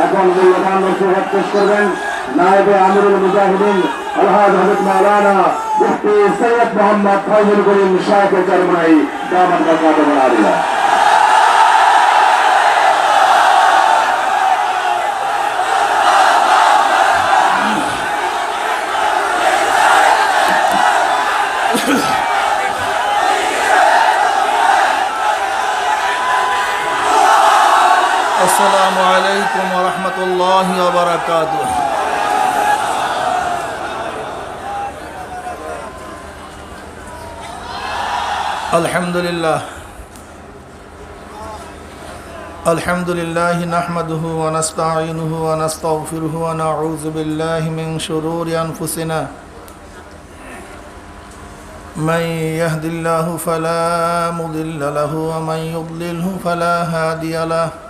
এখন মূল্যবান নসিহত পেশ করবেন নায়েবে আমিরুল মুজাহিদিন আলহাজ হযরত মাওলানা মুফতি সৈয়দ মোহাম্মদ ফয়জুল করিম শাইখে চরমনাই দামাত বরকাতুহু আলিয়া। আসসালামু আলাইকুম ওয়া রাহমাতুল্লাহি ওয়া বারাকাতুহু। আলহামদুলিল্লাহ নাহমাদুহু ওয়া নাস্তাঈনুহু ওয়া নাস্তাগফিরুহু ওয়া নাউযু বিল্লাহি মিন শুরুরি আনফুসিনা মান ইয়াহদিল্লাহু ফালা মুদিল্লা লাহু ওয়া মান ইউদ্লিলহু ফালা হাদিয়া লাহু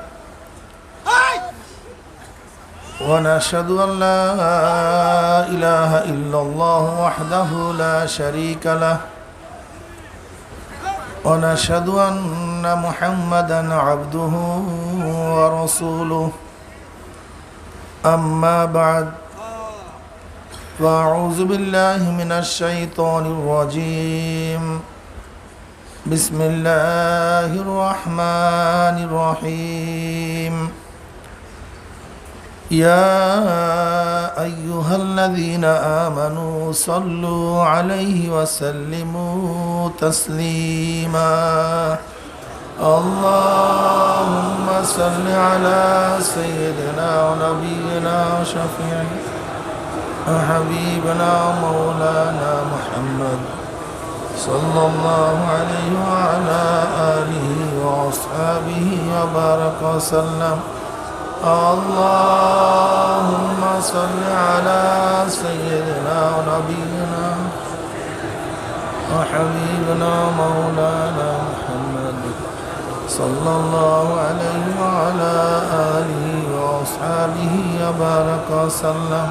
ونشهد أن لا إله إلا الله وحده لا شريك له ونشهد أن محمدا عبده ورسوله أما بعد فأعوذ بالله من الشيطان الرجيم بسم الله الرحمن الرحيم يا أيها الذين آمنوا صلوا عليه وسلموا تسليما اللهم صل على سيدنا ونبينا وشفيعنا وحبيبنا مولانا محمد صلى الله عليه وعلى آله وأصحابه وبارك وسلم اللهم صل على سيدنا ونبينا وحبيبنا مولانا محمد صلى الله عليه وعلى آله وأصحابه وبارك وسلم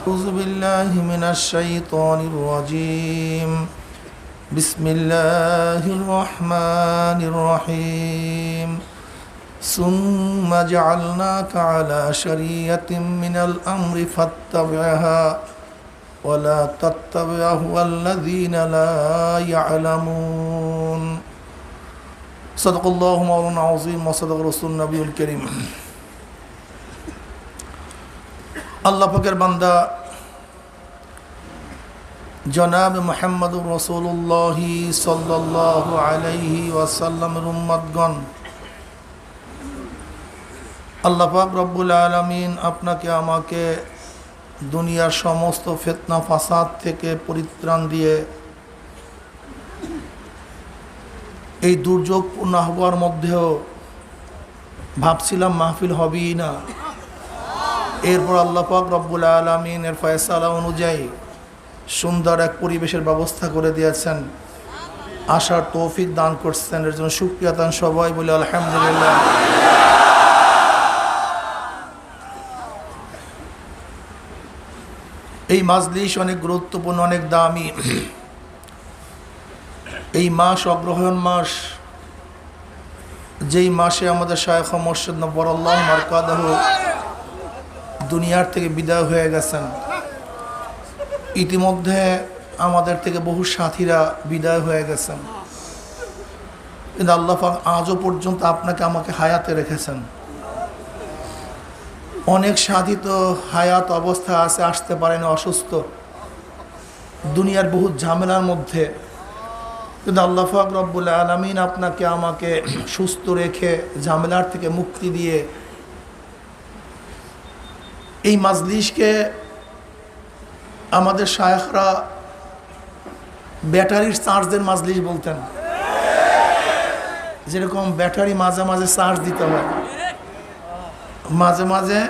أعوذ بالله من الشيطان الرجيم بسم الله الرحمن الرحيم ثم جعلناك على شريعة من الأمر فاتبعها ولا تتبع أهواء الذين لا يعلمون صدق الله مولانا العظيم وصدق رسول النبي الكريم আল্লাহ পাকের বান্দা জনাব মুহাম্মদুর রাসূলুল্লাহ সাল্লাল্লাহু আলাইহি ওয়াসাল্লামের উম্মতগণ, আল্লাহ পাক রব্বুল আলামিন আপনাকে আমাকে দুনিয়ার সমস্ত ফিতনা ফাসাদ থেকে পরিত্রাণ দিয়ে এই দুর্যোগপূর্ণ আবহাওয়ার মধ্যেও ভাবছিলাম মাহফিল হবেই না, এরপর আল্লাহ পাক রব্বুল আলামিনের ফয়সালা অনুযায়ী সুন্দর এক পরিবেশের ব্যবস্থা করে দিয়েছেন, আসার তৌফিক দান করছেন। এর জন্য শুকরিয়া দান সবাই বলে আলহামদুলিল্লাহ। এই মাজলিস অনেক গুরুত্বপূর্ণ, অনেক দামি। এই মাস অগ্রহায়ণ মাস, যেই মাসে আমাদের শায়খ মুর্শিদ নব্বরাল্লাহু মারকাদাহু দুনিয়ার থেকে বিদায় হয়ে গেছেন। ইতিমধ্যে আমাদের থেকে বহু সাথীরা বিদায় হয়ে গেছেন, কিন্তু আল্লাহ পাক আজও পর্যন্ত আপনাকে আমাকে হায়াতে রেখেছেন। অনেক সাথী তো হায়াত অবস্থা আছে, আসতে পারেনি, অসুস্থ, দুনিয়ার বহু ঝামেলার মধ্যে, কিন্তু আল্লাহ পাক রব্বুল আলামিন আপনাকে আমাকে সুস্থ রেখে ঝামেলার থেকে মুক্তি দিয়ে এই মাজলিসকে আমাদের শায়খরা ব্যাটারির চার্জের মাজলিস বলতেন। যেরকম ব্যাটারি মাঝে মাঝে চার্জ দিতে হয়, মাঝে মাঝে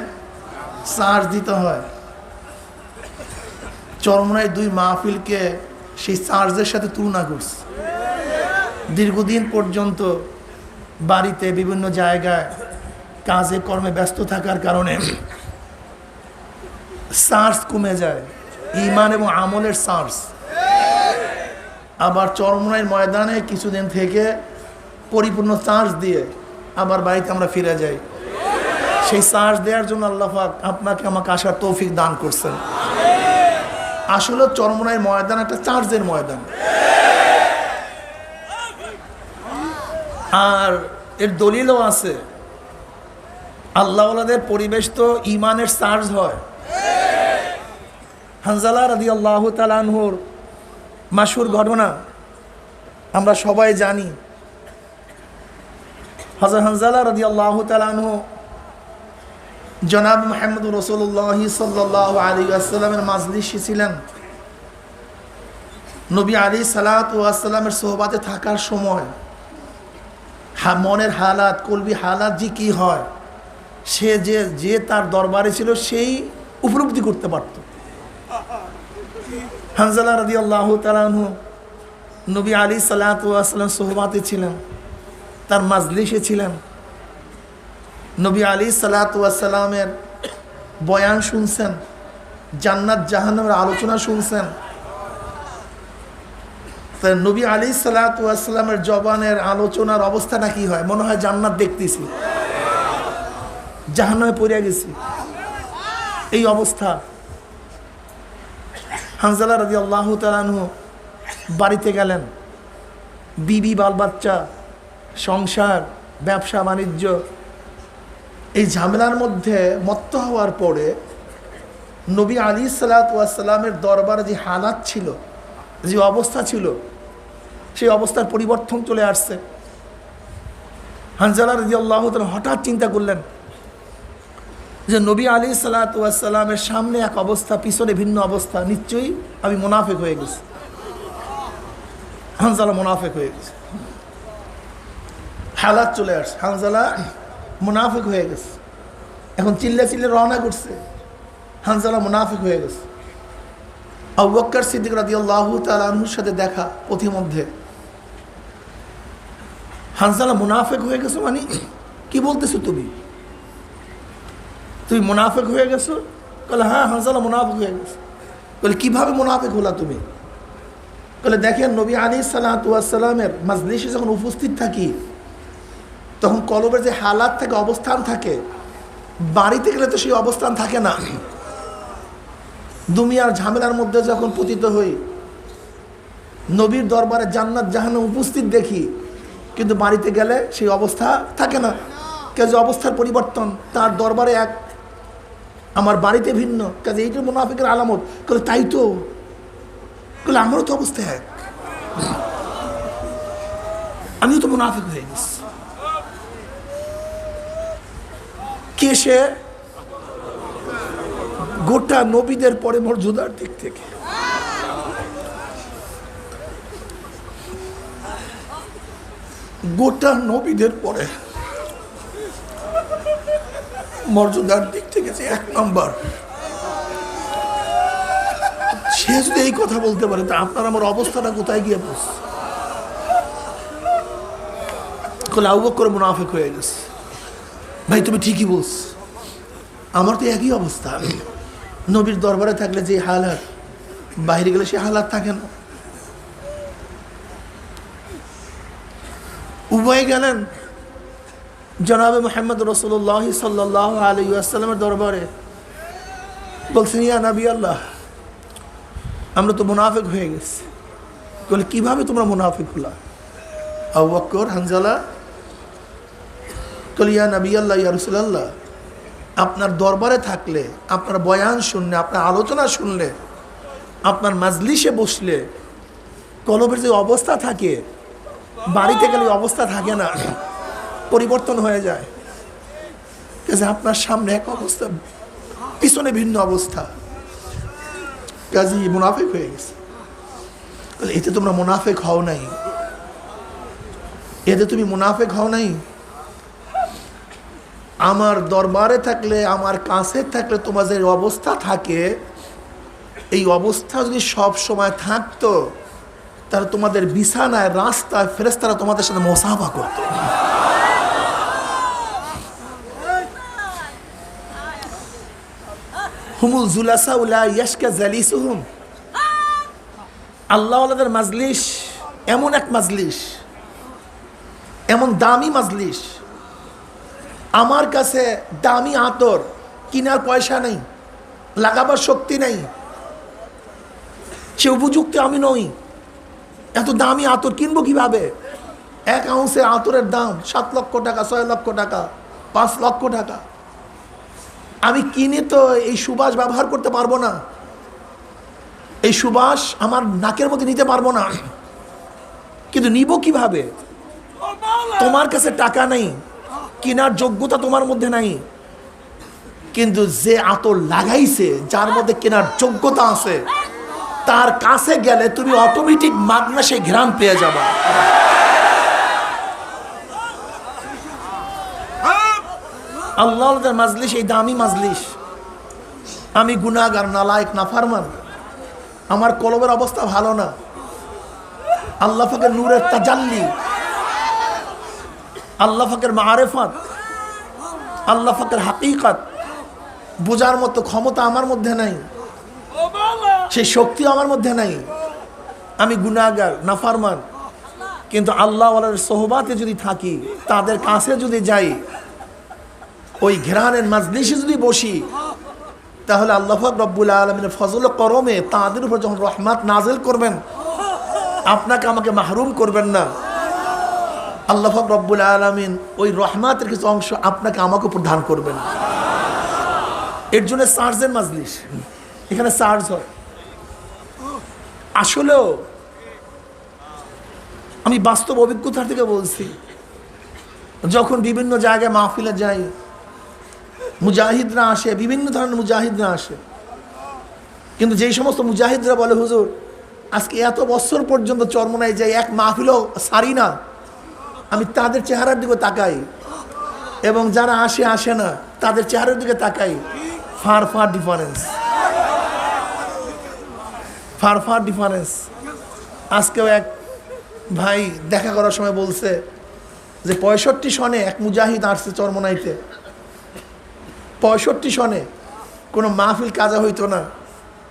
চার্জ দিতে হয়, চরমনাই দুই মাহফিলকে সেই চার্জের সাথে তুলনা করছে। দীর্ঘদিন পর্যন্ত বাড়িতে বিভিন্ন জায়গায় কাজে কর্মে ব্যস্ত থাকার কারণে চার্জ কমে যায়, ঈমান এবং আমলের চার্জ। আবার চরমনাইয়ের ময়দানে কিছুদিন থেকে পরিপূর্ণ চার্জ দিয়ে আবার বাড়িতে আমরা ফিরে যাই। সেই চার্জ দেওয়ার জন্য আল্লাহ পাক আপনাকে আমাকে আসার তৌফিক দান করছেন। আসলে চরমনাইয়ের ময়দান একটা চার্জের ময়দান, আর এর দলিলও আছে। আল্লাহওয়ালাদের পরিবেশ তো ইমানের চার্জ হয়। হানজালা রাদিয়াল্লাহু তাআলা আনহুর মাশহুর ঘটনা আমরা সবাই জানি। হযরত হানজালা রাদিয়াল্লাহু তাআলা আনহু জনাব মুহাম্মদ রাসূলুল্লাহ সাল্লাল্লাহু আলাইহি ওয়াসাল্লামের মাজলিসে ছিলেন। নবী আলাইহিস সালাতু ওয়াস সালামের সোহবাতে থাকার সময় মনের হালাত, কলবি হালাত যে কি হয়, সে যে তার দরবারে ছিল সেই উপলব্ধি করতে পারত। হানজালা রাদিয়াল্লাহু তাআলা আনহু নবী আলাইহিস সালাতু ওয়াস সালাম সোহবাতে ছিলেন, তার মাজলিসে ছিলেন। নবী আলাইহিস সালাতু ওয়াস সালামের বয়ান শুনছেন, জান্নাত জাহান্নামের আলোচনা শুনছেন। তাই নবী আলাইহিস সালাতু ওয়াস সালামের জবানের আলোচনার অবস্থাটা কি হয়? মনে হয় জান্নাত দেখতেছি, জাহান্নামে পড়ে গেছি, এই অবস্থা। হানজালা রাদিয়াল্লাহু তাআলা আনহু বাড়িতে গেলেন। বিবি, বাল বাচ্চা, সংসার, ব্যবসা বাণিজ্য, এই ঝামেলার মধ্যে মত্ত হওয়ার পরে নবী আলাইহিস সালাতু ওয়াস সালামের দরবারে যে হালাত ছিল, যে অবস্থা ছিল, সেই অবস্থার পরিবর্তন চলে আসছে। হানজালা রাদিয়াল্লাহু তাআলা হঠাৎ চিন্তা করলেন যে নবী আলাইহিস সালাতু ওয়াস সালামের সামনে এক অবস্থা, পিছনে ভিন্ন অবস্থা, নিশ্চয়ই আমি মুনাফিক হয়ে গেছি। হানজালা মুনাফিক হয়ে গেছে, হালাত চলে আসছে, হানজালা মুনাফিক হয়ে গেছে। এখন চিল্লা চিল্লে রওনা করছে, হানজালা মুনাফিক হয়ে গেছে। আবু বকর সিদ্দিক রাদিয়াল্লাহু তাআলা আনহুর সাথে দেখা পথিমধ্যে। হানজালা মুনাফিক হয়ে গেছো মানে কি বলতেছো তুমি? তুমি মুনাফিক হয়ে গেছো? বলে হ্যাঁ, হানজালা মুনাফিক হয়ে গেছে। বলে কিভাবে মুনাফিক হলা তুমি? বলে দেখেন, নবী আলাইহিস সালাতু ওয়াস সালামের মাজলিসে যখন উপস্থিত থাকি তখন কলবের যে হালাত থাকে, অবস্থান থাকে, বাড়িতে গেলে তো সেই অবস্থান থাকে না। দুনিয়ার ঝামেলার মধ্যে যখন পতিত হই, নবীর দরবারে জান্নাত জাহান্নাম উপস্থিত দেখি, কিন্তু বাড়িতে গেলে সেই অবস্থা থাকে না। কাজে অবস্থার পরিবর্তন, তার দরবারে এক, আমার বাড়িতে ভিন্ন। কাজে এইটা মুনাফিকের আলামত। বলে তাই তো, বলে আমারও তো অবস্থা এক, আমিও তো মুনাফিক হয়ে গেছি। কে সে? গোটা নবীদের পরে মর্যাদার দিক থেকে গোটা নবীদের পরে মর্যাদার দিক থেকে যে এক নম্বর, সে যদি এই কথা বলতে পারে তা আপনার আমার অবস্থাটা কোথায় গিয়ে বস? আবু বকর মুনাফিক হয়ে গেছে। ভাই তুমি ঠিকই বলছ, আমার তো একই অবস্থা। নবীর দরবারে থাকলে যে হালাত, বাইরে গেলে সে হালাত থাকে না। উভয় গেলেন জনাবে মুহাম্মদ রাসূলুল্লাহ সাল্লাল্লাহু আলাইহি ওয়াসাল্লামের দরবারে, বলছেন ইয়া নবী আল্লাহ, আমরা তো মুনাফিক হয়ে গেছি। বলে কিভাবে তোমরা মুনাফিক হলা? আবু বকর, হানজালা বলে ইয়া নবী আল্লাহ, ইয়া রাসূলুল্লাহ, আপনার দরবারে থাকলে, আপনার বয়ান শুনলে, আপনার আলোচনা শুনলে, আপনার মাজলিসে বসলে কলবের যে অবস্থা থাকে, বাড়িতে গেলে অবস্থা থাকে না, পরিবর্তন হয়ে যায়। আপনার সামনে এক অবস্থা, পিছনে ভিন্ন অবস্থা, কাজী মুনাফিক হয়ে গেছে। এতে তোমরা মুনাফিক হও নাই, এতে তুমি মুনাফিক হও নাই। আমার দরবারে থাকলে, আমার কাছে থাকলে তোমার যে অবস্থা থাকে, এই অবস্থা যদি সব সময় থাকতো তাহলে তোমাদের বিছানায়, রাস্তায় ফেরেশতারা তোমাদের সাথে মুসাফা করত। হুমুল জুলাসা উলা ইয়াশকা জালিসুহুম। আল্লাহওয়ালাদের মাজলিস এমন এক মাজলিস, এমন দামি মাজলিস, আমার কাছে দামি আতর কেনার পয়সা নেই, লাগাবার শক্তি নেই, সে উপযুক্ত আমি নই। এত দামি আতর কিনবো কিভাবে? 1 আউন্সের আতরের দাম 7 লক্ষ টাকা, 6 লক্ষ টাকা, 5 লক্ষ টাকা। আমি কিনে তো এই সুবাস ব্যবহার করতে পারবো না, এই সুবাস আমার নাকের মধ্যে নিতে পারবো না। কিন্তু নিব কিভাবে? তোমার কাছে টাকা নেই, কেনার যোগ্যতা তোমার মধ্যে নাই, কিন্তু যে আতর লাগাইছে, যার মধ্যে কেনার যোগ্যতা আছে, তার কাছে গেলে তুমি অটোমেটিক মাগনা সেই ঘ্রাণ পেয়ে যাবা। আল্লাহর মাজলিস, এই দামি মাজলিস। আমি গুনাহগার, নালায়েক, নাফরমান, আমার কলবের অবস্থা ভালো না। আল্লাহ পাকের নূরের তাজাল্লি, আল্লাহ পাকের মারিফাত, আল্লাহ পাকের হাকিকত বোঝার মতো ক্ষমতা আমার মধ্যে নাই, সেই শক্তি আমার মধ্যে নাই। আমি গুনাহগার, নাফরমান, কিন্তু আল্লাহ ওয়ালার সোহবাতে যদি থাকি, তাদের কাছে যদি যাই, ওই ঘেরানের মাজলিসে যদি বসি, তাহলে আল্লাহ পাক রব্বুল আলামিনের ফজল করমে তাদের উপর যখন রহমত নাজিল করবেন, আপনাকে আমাকে মাহরুম করবেন না। আল্লাহ পাক রব্বুল আলামিন ওই রহমতের কিছু অংশ আপনাকে আমাকে উপর দান করবেন। এর জন্য চার্জের মাজলিস, এখানে চার্জ হয়। আসলেও আমি বাস্তব অভিজ্ঞতা থেকে বলছি, যখন বিভিন্ন জায়গায় মাহফিলে যাই, মুজাহিদরা আসে, বিভিন্ন ধরনের মুজাহিদরা আসে, কিন্তু যেই সমস্ত মুজাহিদরা বলে হুজুর আজকে এত বছর পর্যন্ত চরমনায় যাই, এক মাহফিলও সারি না, আমি তাদের চেহারার দিকে তাকাই, এবং যারা আসে না তাদের চেহারার দিকে তাকাই, far far difference, far far difference. আজকেও এক ভাই দেখা করার সময় বলছে যে 65 সনে এক মুজাহিদ আসছে চরমনাইতে, 65 সনে কোনো মাহফিল কাজা হইতো না।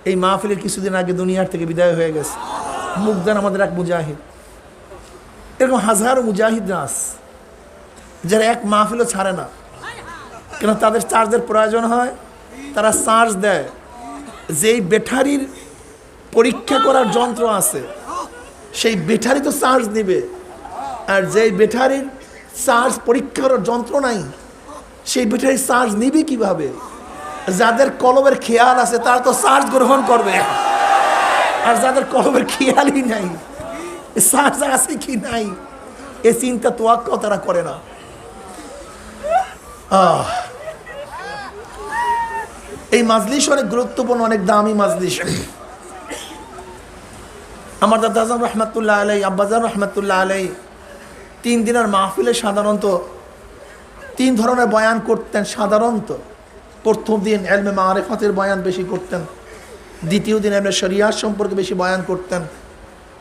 এই মাহফিলের কিছুদিন আগে দুনিয়ার থেকে বিদায় হয়ে গেছে। মুগদান আমাদের এক মুজাহিদ। এরকম হাজারো মুজাহিদরা আছে যারা এক মাহফিলও ছাড়ে না, কেন তাদের চার্জের প্রয়োজন হয়, তারা চার্জ দেয়। যেই ব্যাটারির পরীক্ষা করার যন্ত্র আছে, সেই ব্যাটারি তো চার্জ নিবে, আর যেই ব্যাটারির চার্জ পরীক্ষা করার যন্ত্র নাই, সেই ব্যাটারি চার্জ নিবে কিভাবে? যাদের কলবের খেয়াল আছে তারা তো চার্জ গ্রহণ করবে, আর যাদের কলবের খেয়ালই নাই, চার্জ আছে কি নাই এ চিন্তা তোয়াক্কাও তারা করে না। এই মাজলিস অনেক গুরুত্বপূর্ণ, অনেক দামি মাজলিস। আমার দাদাজান রহমতুল্লাহ আলাই, আব্বাজান রহমতুল্লাহ আলাই 3 দিনের মাহফিলে সাধারণত 3 ধরনের বয়ান করতেন। সাধারণত প্রথম দিন ইলমে মারিফাতের বয়ান বেশি করতেন, দ্বিতীয় দিন ইলমে শরিয়াত সম্পর্কে বেশি বয়ান করতেন,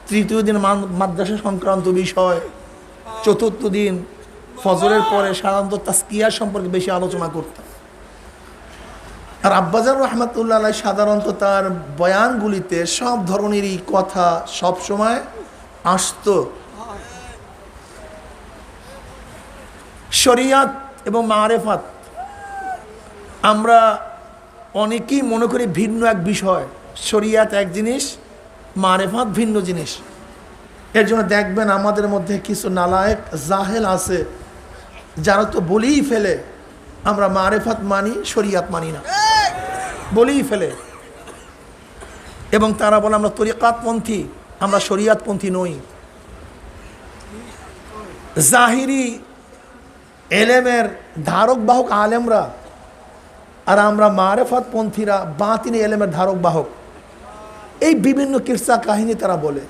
তৃতীয় দিন মাদ্রাসা সংক্রান্ত বিষয়, চতুর্থ দিন ফজরের পরে সাধারণত তাজকিয়া সম্পর্কে বেশি আলোচনা করতেন। আর আব্বাজান রহমতুল্লাহ আলাই সাধারণত তার বয়ানগুলিতে সব ধরনেরই কথা সব সময় আসতো। শরিয়াত এবং মারিফাত আমরা অনেকেই মনে করি ভিন্ন এক বিষয়। শরিয়াত এক জিনিস, মারিফাত ভিন্ন জিনিস। এর জন্য দেখবেন আমাদের মধ্যে কিছু নালায়েক জাহেল আছে যারা তো বলেই ফেলে আমরা মারিফাত মানি, শরিয়াত মানি না, বলেই ফেলে। এবং তারা বলে আমরা তরিকাতপন্থী, আমরা শরিয়াতপন্থী নই। জাহিরি এলেমের ধারক বাহক আলেমরা, আর আমরা মারিফাতপন্থীরা বাতিনি এলেমের ধারক বাহক। এই বিভিন্ন কিরসা কাহিনী তারা বলে,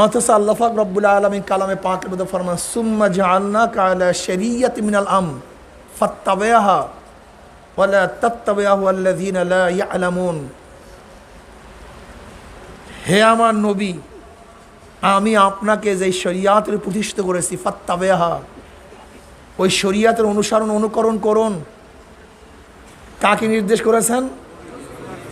অথচ আল্লাহ পাক রব্বুল আলামিন কালামে পাকের মধ্যে ফরমান সুম্মা জাআলনাকা আলা শরিয়াতিন মিনাল আমর ফাত্তাবি'হা ওয়া লা তাত্তাবি'হু আল্লাযীনা লা ইয়া'লামুন। হে আমার নবী, আমি আপনাকে যে শরিয়াতের প্রতিষ্ঠিত করেছি, ফাত্তাবি'হা, ওই শরিয়াতের অনুসরণ অনুকরণ করুন। কাকে নির্দেশ করেছেন?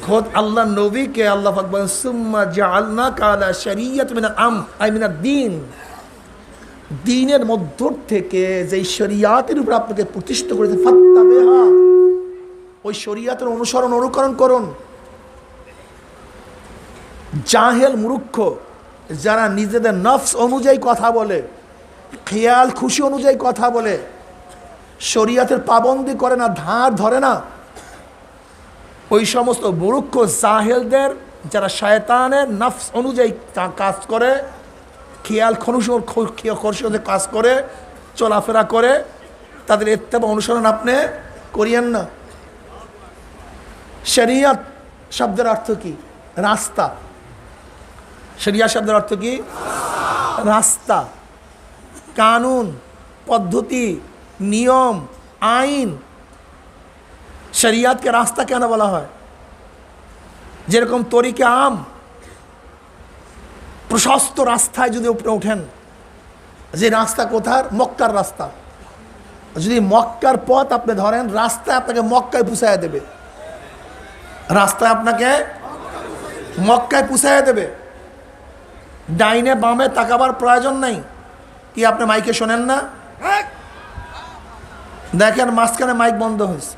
খোদ আল্লাহ নবীকে। আল্লাহ পাক বলেন সুম্মা জাআলনাকা আলা শরিয়াতিন মিনাল আমর আই মিনাদ দ্বীন। দ্বীনের মধ্য থেকে যে শরিয়াতের উপর আপনাকে প্রতিষ্ঠিত করেছে ফাত্তাবিহা, ওই শরিয়াতের অনুসরণ অনুকরণ করুন। জাহেল মূর্খ যারা নিজেদের নফস অনুযায়ী কথা বলে, খেয়াল খুশি অনুযায়ী কথা বলে, শরিয়াতের পাবন্দি করে না, ধার ধরে না, ওই সমস্ত মূর্খ জাহেলদের যারা শয়তানের নফস অনুযায়ী কাজ করে, খেয়াল খুশি কাজ করে, চলাফেরা করে, তাদের ইত্তেবা অনুসরণ আপনি করিয়েন না। শরিয়াত শব্দের অর্থ কি? রাস্তা। শরিয়াত শব্দের অর্থ কি? রাস্তা, কানুন, পদ্ধতি, নিয়ম, আইন। শরিয়াতকে রাস্তা কেন বলা হয়? যেরকম তরিকে আম, প্রশস্ত রাস্তায় যদি উপরে ওঠেন, যে রাস্তা কোথার? মক্কার রাস্তা। যদি মক্কার পথ আপনি ধরেন, রাস্তায় আপনাকে মক্কায় পুষায় দেবে, রাস্তায় আপনাকে মক্কায় পুষায় দেবে। ডাইনে বামে তাকাবার প্রয়োজন নাই। কি আপনি মাইকে শোনেন না? দেখেন মাঝখানে মাইক বন্ধ হয়েছে।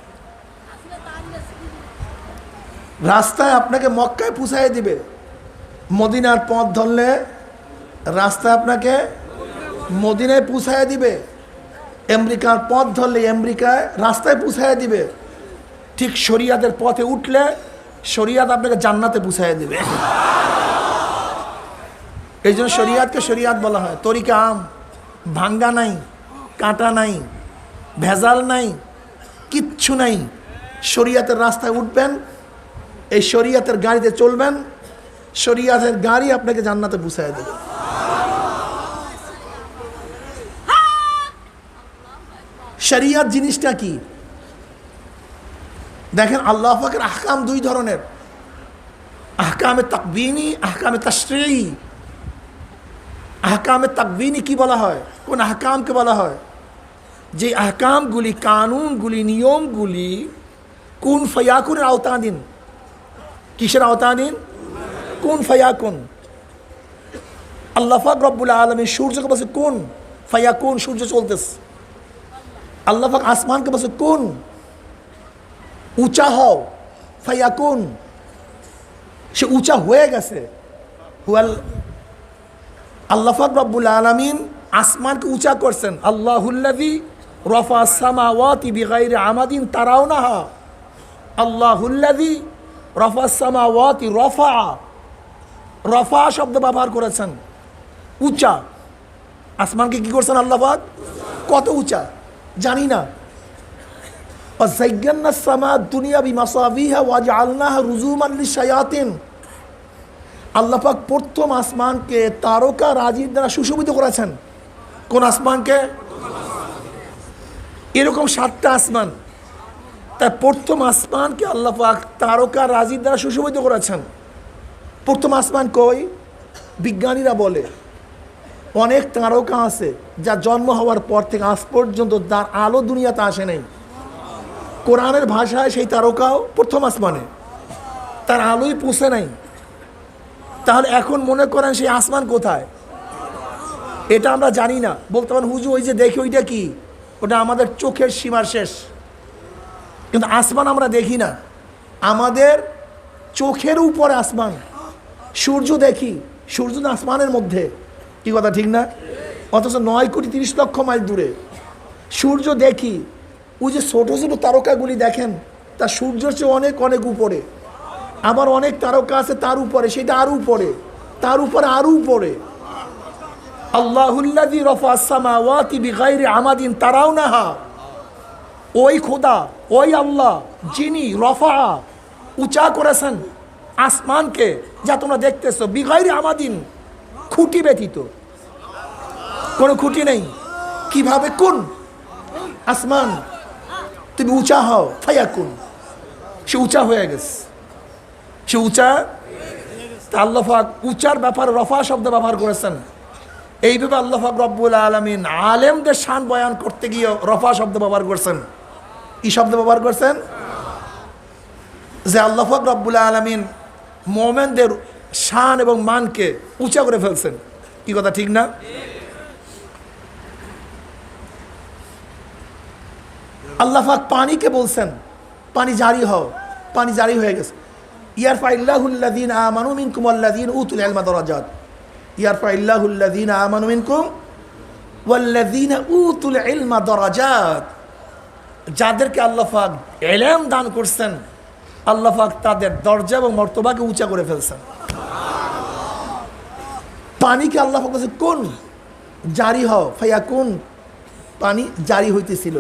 রাস্তায় আপনাকে মক্কায় পুষায় দিবে। মদিনার পথ ধরলে রাস্তায় আপনাকে মদিনায় পুষায় দিবে। আমেরিকার পথ ধরলে আমেরিকায় রাস্তায় পুষায় দিবে। ঠিক শরিয়াতের পথে উঠলে শরিয়াত আপনাকে জান্নাতে পুষায় দিবে। এই জন্য শরিয়াতকে শরিয়াত বলা হয়। তরিকা আম, ভাঙ্গা নাই, কাঁটা নাই, ভেজাল নাই, কিচ্ছু নাই। শরিয়াতের রাস্তায় উঠবেন, এই শরিয়াতের গাড়িতে চলবেন, শরিয়াতের গাড়ি আপনাকে জান্নাতে পুষায় দেবে। শরিয়াত জিনিসটা কি? দেখেন আল্লাহ পাকের আহকাম দুই ধরনের, আহকামে তাকবিনী, আহকামে তাশরিঈ। আহকামে তাকবিনী কি বলা হয়? কোন আহকামকে বলা হয়? যে আহকামগুলি, কানুনগুলি, নিয়মগুলি কুন ফায়াকুনের আওতাধীন। কিসের আওতাধীন? কুন ফায়াকুন। আল্লাহ পাক রব্বুল আলামিন সূর্যকে বলছে কুন ফায়াকুন, সূর্য চলতেছে। আল্লাহ পাক আসমানকে বলছে কুন, উঁচা হও, ফায়াকুন, সে উঁচা হয়ে গেছে। আল্লাহ পাক রব্বুল আলামিন আসমানকে উঁচা করছেন। আল্লাহুল্লাযী রাফা আস-সামাওয়াতি বিগাইরি আমাদিন তারাউনাহা। আল্লাহুল্লাযী রাফা আস-সামাওয়াতি, রফা, রফা শব্দ ব্যবহার করেছেন, উঁচা। আসমানকে কি করছেন আল্লাহ পাক? কত উঁচা জানি না। وَزَيَّنَّا السَّمَاءَ الدُّنْيَا بِمَصَابِيحَ وَجَعَلْنَاهَا رُجُومًا لِلشَّيَاطِينِ। আল্লাহ পাক প্রথম আসমানকে তারকা রাজির দ্বারা সুশোভিত করেছেন। কোন আসমানকে? এরকম 7টা আসমান, তাই প্রথম আসমানকে আল্লাহ পাক তারকা রাজির দ্বারা সুশোভিত করেছেন। প্রথম আসমান কই? বিজ্ঞানীরা বলে অনেক তারকা আছে যা জন্ম হওয়ার পর থেকে আজ পর্যন্ত তার আলো দুনিয়াতে আসে নাই। কোরআনের ভাষায় সেই তারকাও প্রথম আসমানে, তার আলোই পৌঁছে নাই। তাহলে এখন মনে করেন সেই আসমান কোথায়? এটা আমরা জানি না। বলতে পারেন হুজুর ওই যে দেখি ওইটা কি? ওটা আমাদের চোখের সীমার শেষ। কিন্তু আসমান আমরা দেখি না, আমাদের চোখের উপরে আসমান। সূর্য দেখি, সূর্য তো আসমানের মধ্যে, কি কথা ঠিক না? অথচ 9,30,00,000 মাইল দূরে সূর্য দেখি। ওই যে ছোটো ছোটো তারকাগুলি দেখেন, তা সূর্যের চেয়ে অনেক অনেক উপরে। আবার অনেক তারকা আছে তার উপরে, সেটা আরও উপরে, তার উপরে আরও উপরে। আল্লাহুল্লাযী রাফা আস-সামাওয়াতি বিগাইরি আমাদিন তারাউনাহা। ওই খোদা, ওই আল্লাহ যিনি রফা, উঁচা করেছেন আসমানকে, যা তোমরা দেখতেছো, বিগাইরি আমাদিন, খুঁটি ব্যতীত, কোনো খুঁটি নেই। কিভাবে? কোন আসমান, তুমি উঁচা হও, ফায়াকুন, সে উঁচা হয়ে গেছে, সে উঁচা। তা আল্লাহ পাক উঁচার ব্যাপারে রফা শব্দ ব্যবহার করেছেন। এইভাবে আল্লাহ পাক রব্বুল আলামিন আলেমদের শান বয়ান করতে গিয়ে রফা শব্দ ব্যবহার করছেন। কি শব্দ ব্যবহার করছেন? যে আল্লাহ পাক রব্বুল আলামিন মুমিনদের শান এবং মানকে উঁচা করে ফেলছেন। কি কথা ঠিক না? আল্লাহ পাক পানিকে বলছেন পানি জারি হও, পানি জারি হয়ে গেছে। ইয়ারফাইল্লাহুল্লাযীনা আমানু মিনকুম ওয়াল্লাযীনা উতুল ইলমা দারাজাত, ইয়ারফাইল্লাহুল্লাযীনা আমানু মিনকুম ওয়াল্লাযীনা উতুল ইলমা দারাজাত। যাদেরকে আল্লাহ পাক ইলম দান করছেন, আল্লাহ পাক তাদের দরজা এবং মর্তবাকে উঁচা করে ফেলছেন। পানিকে আল্লাহ পাক বলছে কোন জারি হও, ফায়াকুন, পানি জারি হইতেছিল।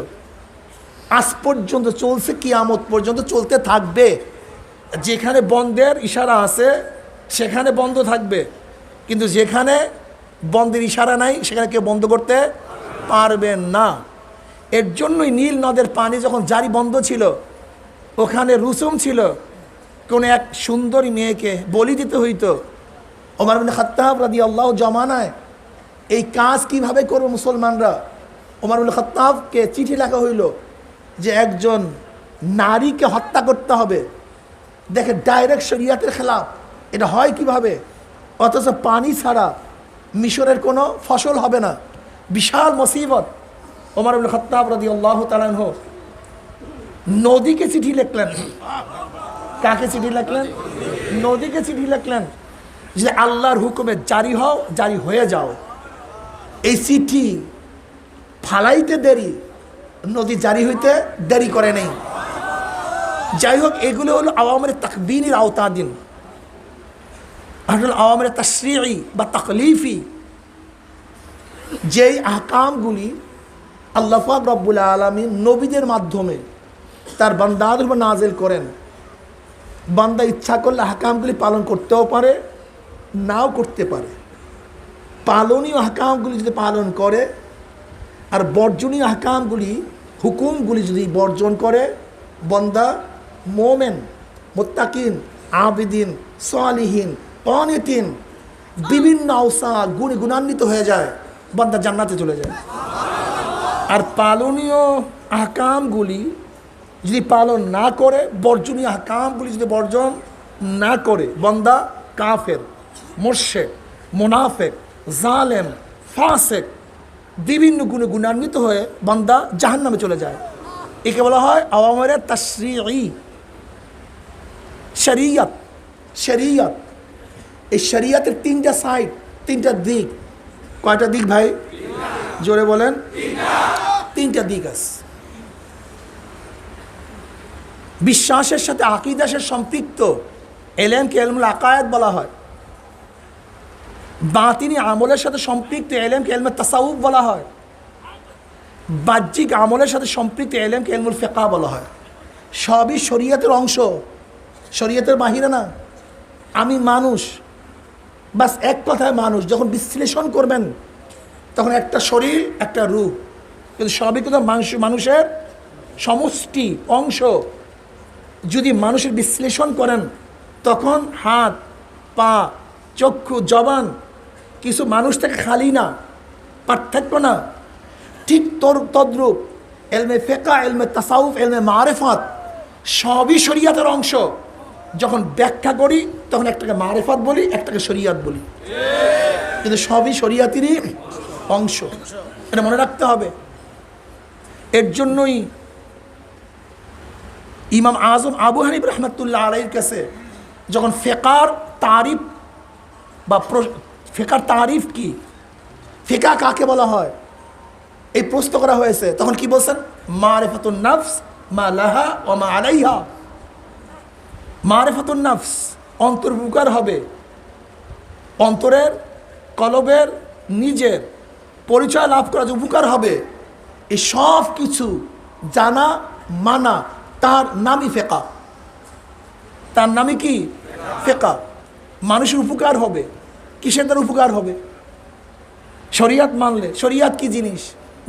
আজ পর্যন্ত চলছে, কিয়ামত পর্যন্ত চলতে থাকবে। যেখানে বন্ধের ইশারা আছে সেখানে বন্ধ থাকবে, কিন্তু যেখানে বন্ধের ইশারা নাই সেখানে কেউ বন্ধ করতে পারবেন না। এর জন্যই নীল নদের পানি যখন জারি বন্ধ ছিল, ওখানে রুসুম ছিল, কোনো এক সুন্দরী মেয়েকে বলি দিতে হইতো। ওমর ইবনে খাত্তাব রাদিয়াল্লাহু জামানায় এই কাজ কিভাবে করবে মুসলমানরা, ওমর ইবনে খাত্তাবকে চিঠি লেখা হইল যে একজন নারীকে হত্যা করতে হবে। দেখে ডাইরেক্ট শরিয়াতের খেলাফ, এটা হয় কিভাবে? অথচ পানি ছাড়া মিশরের কোনো ফসল হবে না, বিশাল মুসিবত। ওমর ইবনে খাত্তাব রাদিয়াল্লাহু তাআলা আনহু নদীকে চিঠি লিখলেন। কাকে চিঠি লিখলেন? নদীকে চিঠি লিখলেন যে আল্লাহর হুকুমে জারি হও, জারি হয়ে যাও। এই চিঠি ফালাইতে দেরি, নদী জারি হইতে দেরি করে নেই। যাই হোক, এগুলো হলো আওয়ামের তাকবীনের আওতাদিন, আসলে আওয়ামের তাশরিঈ বা তাকলিফি যেই আহকামগুলি আল্লাহ পাক রব্বুল আলামিন নবীদের মাধ্যমে তার বান্দাদের উপর নাজিল করেন। বান্দা ইচ্ছা করলে আহকামগুলি পালন করতেও পারে, নাও করতে পারে। পালনীয় আহকামগুলি যদি পালন করে আর বর্জনীয় আহকামগুলি, হুকুমগুলি যদি বর্জন করে, বান্দা মোমেন, মুত্তাকিন, আবিদিন, সালিহিন, কানিতিন, বিভিন্ন আওসাফ গুণে গুণান্বিত হয়ে যায়, বান্দা জান্নাতে চলে যায়। আর পালনীয় আহকামগুলি যদি পালন না করে, বর্জনীয় আহকামগুলি যদি বর্জন না করে, বান্দা কাফের, মুরশিদ, মুনাফিক, জালেম, ফাসিক, বিভিন্ন গুণে গুণান্বিত হয়ে বান্দা জাহান্নামে চলে যায়। একে বলা হয় আওয়ামের তাশরিঈ, শরিয়ত। শরিয়ত, এই শরিয়তের তিনটা সাইড, তিনটা দিক। কয়টা দিক ভাই? জোরে বলেন। তিনটা দিক আছে। বিশ্বাসের সাথে আকীদার সাথে সম্পৃক্ত ইলমকে ইলমুল আকায়েদ বলা হয়। বাতিনি আমলের সাথে সম্পৃক্ত ইলমকে ইলমে তাসাউফ বলা হয়। বাহ্যিক আমলের সাথে সম্পৃক্ত ইলমকে ইলমুল ফিকহ বলা হয়। সবই শরীয়তের অংশ, শরীয়তের বাহিরে না। আমি মানুষ, বাস এক কথায় মানুষ। যখন বিশ্লেষণ করবেন তখন একটা শরীর, একটা রূপ, কিন্তু সবই কিন্তু মানুষের সমষ্টি, অংশ। যদি মানুষের বিশ্লেষণ করেন তখন হাত, পা, চক্ষু, জবান কিছু মানুষ থেকে খালি না, পার্থক্য না। ঠিক তদ্রূপ ইলমে ফিকহ, ইলমে তাসাউফ, ইলমে মারিফাত সবই শরীয়তের অংশ। যখন ব্যাখ্যা করি তখন একটাকে মারিফাত বলি, একটাকে শরীয়ত বলি, কিন্তু সবই শরীয়তেরই অংশ। এটা মনে রাখতে হবে। এর জন্যই ইমাম আজম আবু হানিফা রাহমাতুল্লাহ আলাইহির কাছে যখন ফিকহর তারিফ বা ফিকহর তারিফ কি, ফিকহ কাকে বলা হয়, এই প্রশ্ন করা হয়েছে, তখন কি বলছেন? মারিফাতুন নফস মা লাহা ওয়া মা আলাইহা। মারিফাতুন নফস, অন্তর্ভুকার হবে, অন্তরের, কলবের, নিজের পরিচয় লাভ করা যে উপকার হবে, এই সব কিছু জানা, মানা, তার নামই ফিকহ। তার নামই কি? ফিকহ। মানুষের উপকার হবে। কিসের দ্বারা উপকার হবে? শরীয়ত মানলে। শরীয়ত কি জিনিস?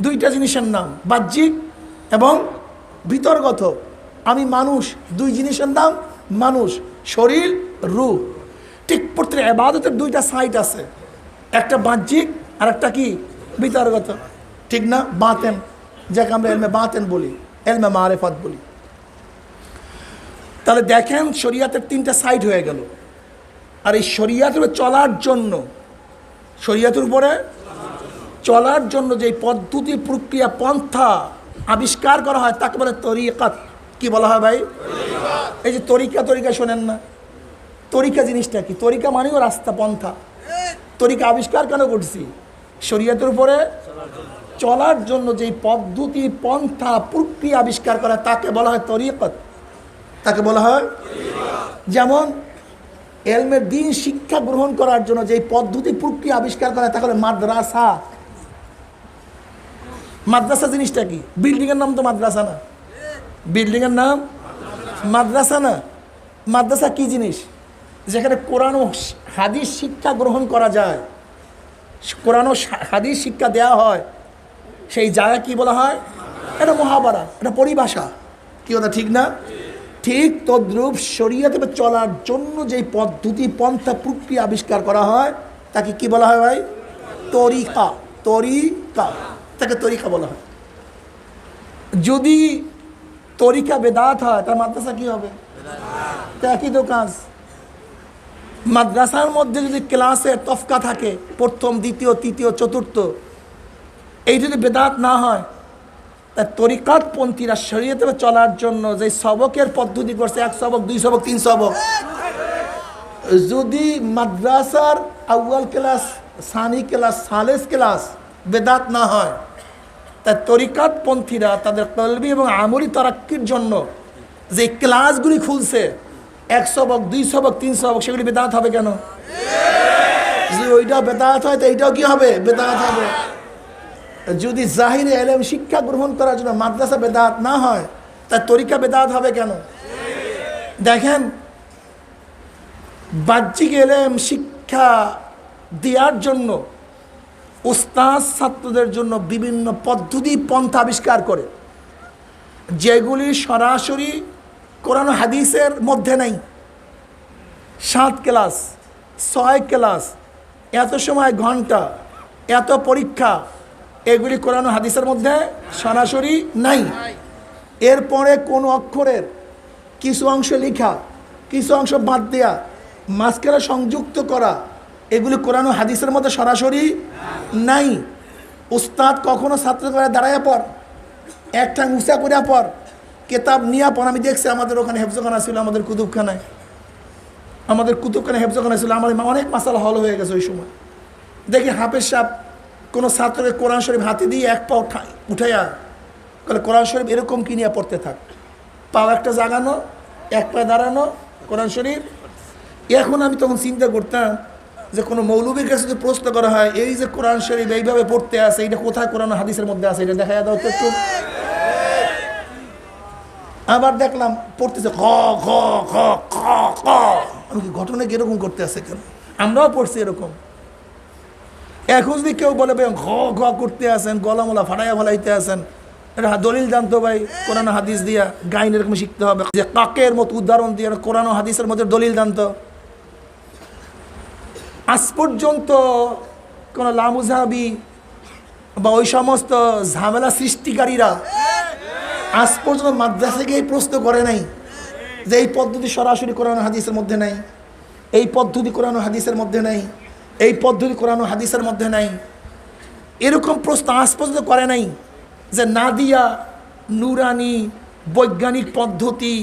দুইটা জিনিসের নাম, বাহ্যিক এবং ভিতরগত। আমি মানুষ, দুই জিনিসের নাম মানুষ, শরীর, রূহ। ঠিক প্রত্যেক ইবাদতের দুইটা সাইড আছে, একটা বাহ্যিক আর একটা কি? ভিতরগত। ঠিক না? বাতেন, যাকে আমরা ইলমে বাতেন বলি, ইলমে মারিফাত বলি। তাহলে দেখেন শরীয়তের তিনটা সাইড হয়ে গেল। আর এই শরীয়তের উপরে চলার জন্য, শরীয়তের উপরে চলার জন্য যে পদ্ধতি, প্রক্রিয়া, পন্থা আবিষ্কার করা হয় তাকে বলে তরিকাত। কি বলা হয় ভাই? এই যে তরিকা, তরিকা শোনেন না, তরিকা জিনিসটা কি? তরিকা মানেও রাস্তা, পন্থা। তরিকা আবিষ্কার কেন করছি? শরীয়তের উপরে চলার জন্য যেই পদ্ধতি, পন্থা, প্রক্রিয়া আবিষ্কার করা তাকে বলা হয় তরিকত, তাকে বলা হয়। যেমন এলমের দিন শিক্ষা গ্রহণ করার জন্য যেই পদ্ধতি, প্রক্রিয়া আবিষ্কার করা তাকে বলে মাদ্রাসা। মাদ্রাসা জিনিসটা কি? বিল্ডিংয়ের নাম তো মাদ্রাসা না, বিল্ডিংয়ের নাম মাদ্রাসা না। মাদ্রাসা কি জিনিস? যেখানে কোরআন ও হাদিস শিক্ষা গ্রহণ করা যায়, কোরআন ও হাদিস শিক্ষা দেওয়া হয়, সেই জায়গা কি বলা হয়? এটা মহাবারা, এটা পরিভাষা। কি কথা ঠিক না? ঠিক তদ্রূপ শরীয়তে চলার জন্য যেই পদ্ধতি, পন্থা, প্রক্রিয়া আবিষ্কার করা হয় তাকে কি বলা হয় ভাই? তরিকা। তরিকা, তাকে তরিকা বলা হয়। যদি তরিকা বেদাত হয় তার মাদ্রাসা কি হবে? তা একই তো কাজ। মাদ্রাসার মধ্যে যদি ক্লাসের তফকা থাকে, প্রথম, দ্বিতীয়, তৃতীয়, চতুর্থ, এই যদি বেদাত না হয়, তা তরিকাতপন্থীরা শরীয়তে চলার জন্য যে সবকের পদ্ধতি করছে, 1 সবক, 2 সবক, 3 সবক, যদি মাদ্রাসার আউয়াল class, Sunny class, Salles class বেদাত না হয়, তা তরিকাতপন্থীরা তাদের কলবি এবং আমলি তারাক্কির জন্য যে ক্লাসগুলি খুলছে, 1 সবক, 2 সবক, 3 সবক, সেগুলি বেদাত হবে কেন? যদি ওইটাও বেদাত হয় তো এইটাও কি হবে? বেদাত হবে। যদি জাহিরে এলেম শিক্ষা গ্রহণ করার জন্য মাদ্রাসা বেদাত না হয়, তার তরিকা বেদাত হবে কেন? দেখেন, বাহ্যিক এলেম শিক্ষা দেওয়ার জন্য উস্তাদ ছাত্রদের জন্য বিভিন্ন পদ্ধতি, পন্থা আবিষ্কার করে, যেগুলি সরাসরি কোরআন হাদিসের মধ্যে নেই। 7 ক্লাস, 6 ক্লাস, এত সময় ঘন্টা, এত পরীক্ষা, এগুলি কোরআন হাদিসের মধ্যে সরাসরি নাই। এরপরে কোন অক্ষরের কিছু অংশ লেখা, কিছু অংশ বাদ দেয়া, মাঝখানে সংযুক্ত করা, এগুলি কোরআন হাদিসের মধ্যে সরাসরি নাই। উস্তাদ কখনো ছাত্র করে দাঁড়াইয়া পর, একটা উঁচা করে পর, কেতাব নিয়ে পর। আমি দেখছি আমাদের ওখানে হেফজখানা ছিল, আমাদের কুতুবখানায়, হেফজখানা ছিল। আমার অনেক মাসালা হল হয়ে গেছে ওই সময়। দেখি হাফেজ সাহেব কোনো ছাত্রকে কোরআন শরীফ হাতে দিয়ে 1 পা উঠাইয়া বলে, কোরআন শরীফ এরকম কি নিয়ে পড়তে থাক, পাও একটা জাগানো, 1 পায়ে দাঁড়ানো, কোরআন শরীফ। এখন আমি তখন চিন্তা করতাম যে কোনো মৌলবীর কাছে যদি প্রশ্ন করা হয়, এই যে কোরআন শরীফ এইভাবে পড়তে আছে, এটা কোথায় কোরআন হাদিসের মধ্যে আছে, এটা দেখা দাও তো একটু। আবার দেখলাম পড়তেছে খ খ খ খ খ। আমি কি ঘটনা কিরকম করতে আছে কেন? আমরাও পড়ছি এরকম। এখন যদি কেউ বলে ভাই ঘ ঘ করতে আসেন, গলামলা ফাটাইয়া ফেলাইতে আসেন, এটা দলিল জানতো ভাই কোরআন হাদিস দিয়া, গাইন এরকম শিখতে হবে, যে কাকের মতো উদাহরণ দিয়ে কোরআন হাদিসের মধ্যে দলিল জানতো। আজ পর্যন্ত কোনো লামুজাহাবি বা ওই সমস্ত ঝামেলা সৃষ্টিকারীরা আজ পর্যন্ত মাদ্রাসাকে এই প্রশ্ন করে নাই যে এই পদ্ধতি সরাসরি কোরআন হাদিসের মধ্যে নাই, এই পদ্ধতি কোরআন হাদিসের মধ্যে নাই, এই পদ্ধতি কোরআন হাদিসের মধ্যে নাই। এরকম প্রশ্ন আজ পর্যন্ত করে নাই যে নাদিয়া, নুরানি, বৈজ্ঞানিক পদ্ধতি,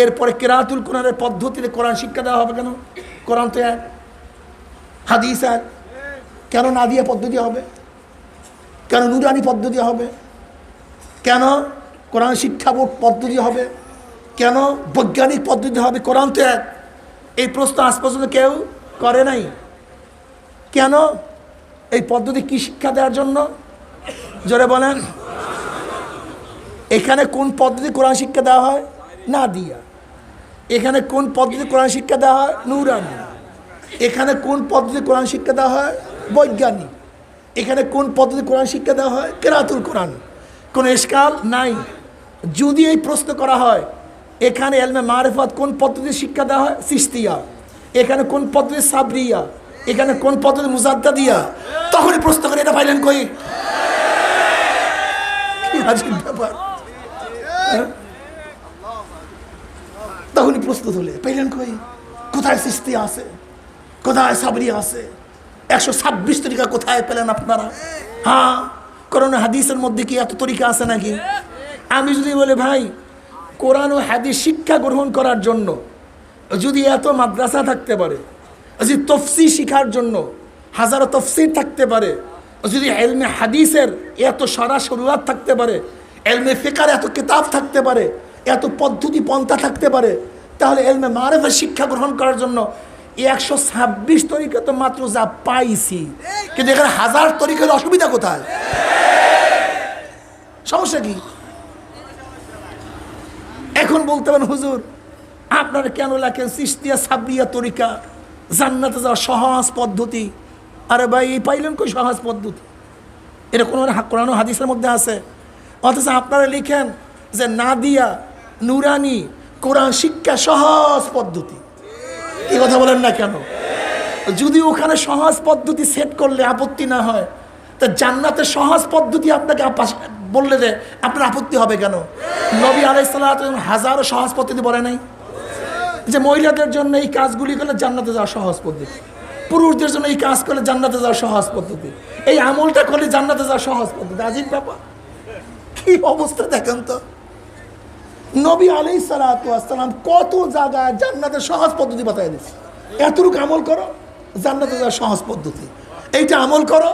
এরপরে কেরাতুল কোরআনের পদ্ধতিতে কোরআন শিক্ষা দেওয়া হবে কেন? কোরআন তো এক, হাদিস এক, কেন নাদিয়া পদ্ধতি হবে? কেন নুরানি পদ্ধতি হবে? কেন কোরআন শিক্ষা বোর্ড পদ্ধতি হবে? কেন বৈজ্ঞানিক পদ্ধতি হবে? কোরআন তো এক। এই প্রশ্ন আজ পর্যন্ত কেউ করে নাই। কেন? এই পদ্ধতি কি শিক্ষা দেওয়ার জন্য? জোরে বলেন। এখানে কোন পদ্ধতি কোরআন শিক্ষা দেওয়া হয়? না দিয়া। এখানে কোন পদ্ধতি কোরআন শিক্ষা দেওয়া হয়? নুরানি। এখানে কোন পদ্ধতি কোরআন শিক্ষা দেওয়া হয়? বৈজ্ঞানিক। এখানে কোন পদ্ধতি কোরআন শিক্ষা দেওয়া হয়? কেরাতুল কোরআন। কোনো ইশকাল নাই। যদি এই প্রশ্ন করা হয় এখানে এলমে মারিফাত কোন পদ্ধতি শিক্ষা দেওয়া হয়? চিশতিয়া। এখানে কোন পদ্ধতি? সাবরিয়া। এখানে কোন পদ্ধতি? মুজাদ্দাদিয়া। তখনই প্রশ্ন করে এটা পাইলেন কই? কি আজীব ব্যাপার। তখনই প্রশ্ন তুলে পাইলেন কই? কোথায় চিশতিয়া আছে? কোথায় সাবরিয়া আছে? 126 তরিকা কোথায় পেলেন আপনারা? হ্যাঁ, কোরআন হাদিসের মধ্যে কি এত তরিকা আছে নাকি? আমি যদি বলি ভাই কোরআন ও হাদিস শিক্ষা গ্রহণ করার জন্য যদি এত মাদ্রাসা থাকতে পারে, যদি তফসির শিখার জন্য হাজারো তফসির থাকতে পারে, যদি এলমে হাদিসের এত সরাসরিয়াত থাকতে পারে, এলমে ফিকার এত কিতাব থাকতে পারে, এত পদ্ধতি পন্থা থাকতে পারে, তাহলে এলমে মারিফাত শিক্ষা গ্রহণ করার জন্য 126 তরিকা তো মাত্র যা পাইছি, কিন্তু এখানে হাজার তরিকার অসুবিধা কোথায়? সমস্যা কি? এখন বলতে পারেন হুজুর আপনারা কেন লেখেন চিশতিয়া সাবরিয়া তরিকা, জান্নাতে যাওয়ার সহজ পদ্ধতি? আরে ভাই এই পাইলেন কই সহজ পদ্ধতি? এটা কোনো কোরআন ও হাদিসের মধ্যে আছে? অথচ আপনারা লিখেন যে নাদিয়া নুরানি কোরআন শিক্ষা সহজ পদ্ধতি। এই কথা বলেন না কেন? যদি ওখানে সহজ পদ্ধতি সেট করলে আপত্তি না হয়, তা জান্নাতের সহজ পদ্ধতি আপনাকে বললে যে আপনার আপত্তি হবে কেন? নবী আলাইহিস সালাতু হাজারো সহজ পদ্ধতি বলে নাই যে মহিলাদের জন্য এই কাজগুলি করলে জান্নাতে যাওয়া সহজ পদ্ধতি, পুরুষদের জন্য এই কাজ করলে জান্নাতে যাওয়া সহজ পদ্ধতি, এই আমলটা করলে জান্নাতে যাওয়া সহজ পদ্ধতি। আজিব ব্যাপার, কি অবস্থা দেখেন তো। নবী আলাইহিস সালাতু ওয়াসসালাম কত জায়গায় জান্নাতের সহজ পদ্ধতি বাতায় দিচ্ছে। এতটুকু আমল করো জান্নাতে যাওয়ার সহজ পদ্ধতি, এইটা আমল করো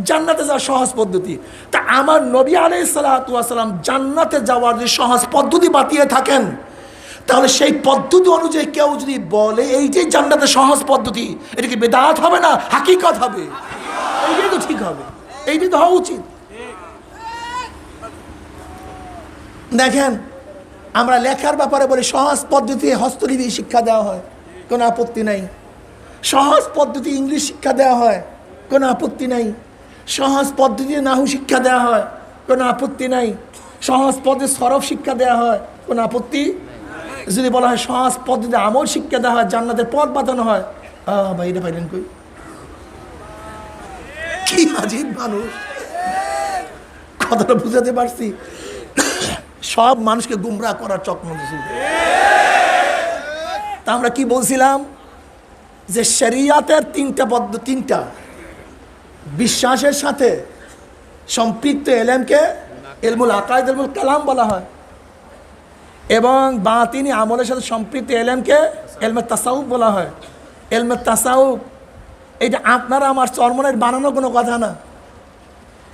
জান্নাতে যাওয়ার সহজ পদ্ধতি। তা আমার নবী আলাইহিস সালাতু ওয়াসসালাম জান্নাতে যাওয়ার যে সহজ পদ্ধতি বাতিয়ে থাকেন, তাহলে সেই পদ্ধতি অনুযায়ী কেউ যদি বলে এই যে জান্নাতের সহজ পদ্ধতি, এটা কি বেদাত হবে না হাকিকত হবে? এইটাই তো ঠিক হবে, এইটাই তো হওয়া উচিত। দেখেন আমরা লেখার ব্যাপারে বলি সহজ পদ্ধতি হস্তলিপি শিক্ষা দেওয়া হয়, কোনো আপত্তি নাই। সহজ পদ্ধতি ইংলিশ শিক্ষা দেওয়া হয়, কোনো আপত্তি নাই। সহজ পদ্ধতি নাহু শিক্ষা দেওয়া হয়, কোনো আপত্তি নাই। সহজ পদ্ধতি সরফ শিক্ষা দেওয়া হয়, কোনো আপত্তি। যদি বলা হয় সহজ পদ্ধতি আমল শিক্ষা দেওয়া হয়, জান্নাতের পথ বাঁধানো হয়, ভাই এটা পাইলেন কই? কি আজীব মানুষ, কথাটা বুঝাতে পারছি? সব মানুষকে গুমরাহ করার চক্র। তা আমরা কি বলছিলাম যে শরিয়াতের তিনটা বিশ্বাসের সাথে সম্পৃক্ত এলেমকে ইলমুল আকায়েদ ইলমুল কালাম বলা হয়, এবং বাতিনি আমলের সাথে সম্পৃক্ত এলেমকে ইলমে তাসাউফ বলা হয়। ইলমে তাসাউফ এটা আপনারা আমার চরমনের বানানো কোনো কথা না।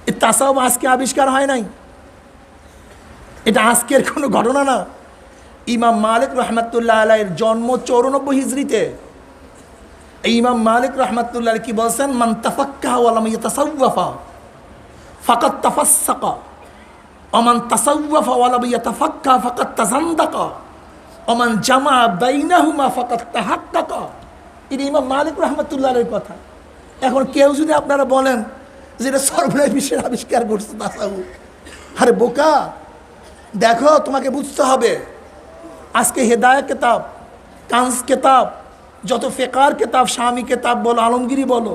এই তাসাউফ আজকে আবিষ্কার হয় নাই, এটা আজকের কোনো ঘটনা না। ইমাম মালিক রহমাতুল্লাহ আলাইহির জন্ম 94 হিজরিতে। ইমাম মালিক রহমাতুল্লাহ কি বলছেন? মান তাফাক্কাহা ওয়া লাম ইয়াতাসাওয়াফা ফাকাদ তাফাসসাকা ওয়া মান তাসাওয়াফা ওয়া লাম ইয়াতাফাক্কাহা ফাকাদ তাযান্দাকা ওয়া মান জামা বাইনাহুমা ফাকাদ তাহাক্কাকা। এটা ইমাম মালিক রহমাতুল্লাহ আলাইহির কথা। এখন কেউ যদি আপনারা বলেন যে এটা সর্বনাশ বিশ্বের আবিষ্কার করছে তাসাউফ, আরে বোকা, দেখো তোমাকে বুঝতে হবে আজকে হেদায়া কিতাব, কানজ কিতাব, যত ফিকার কিতাব, শামি কিতাব বলো, আলমগিরি বলো,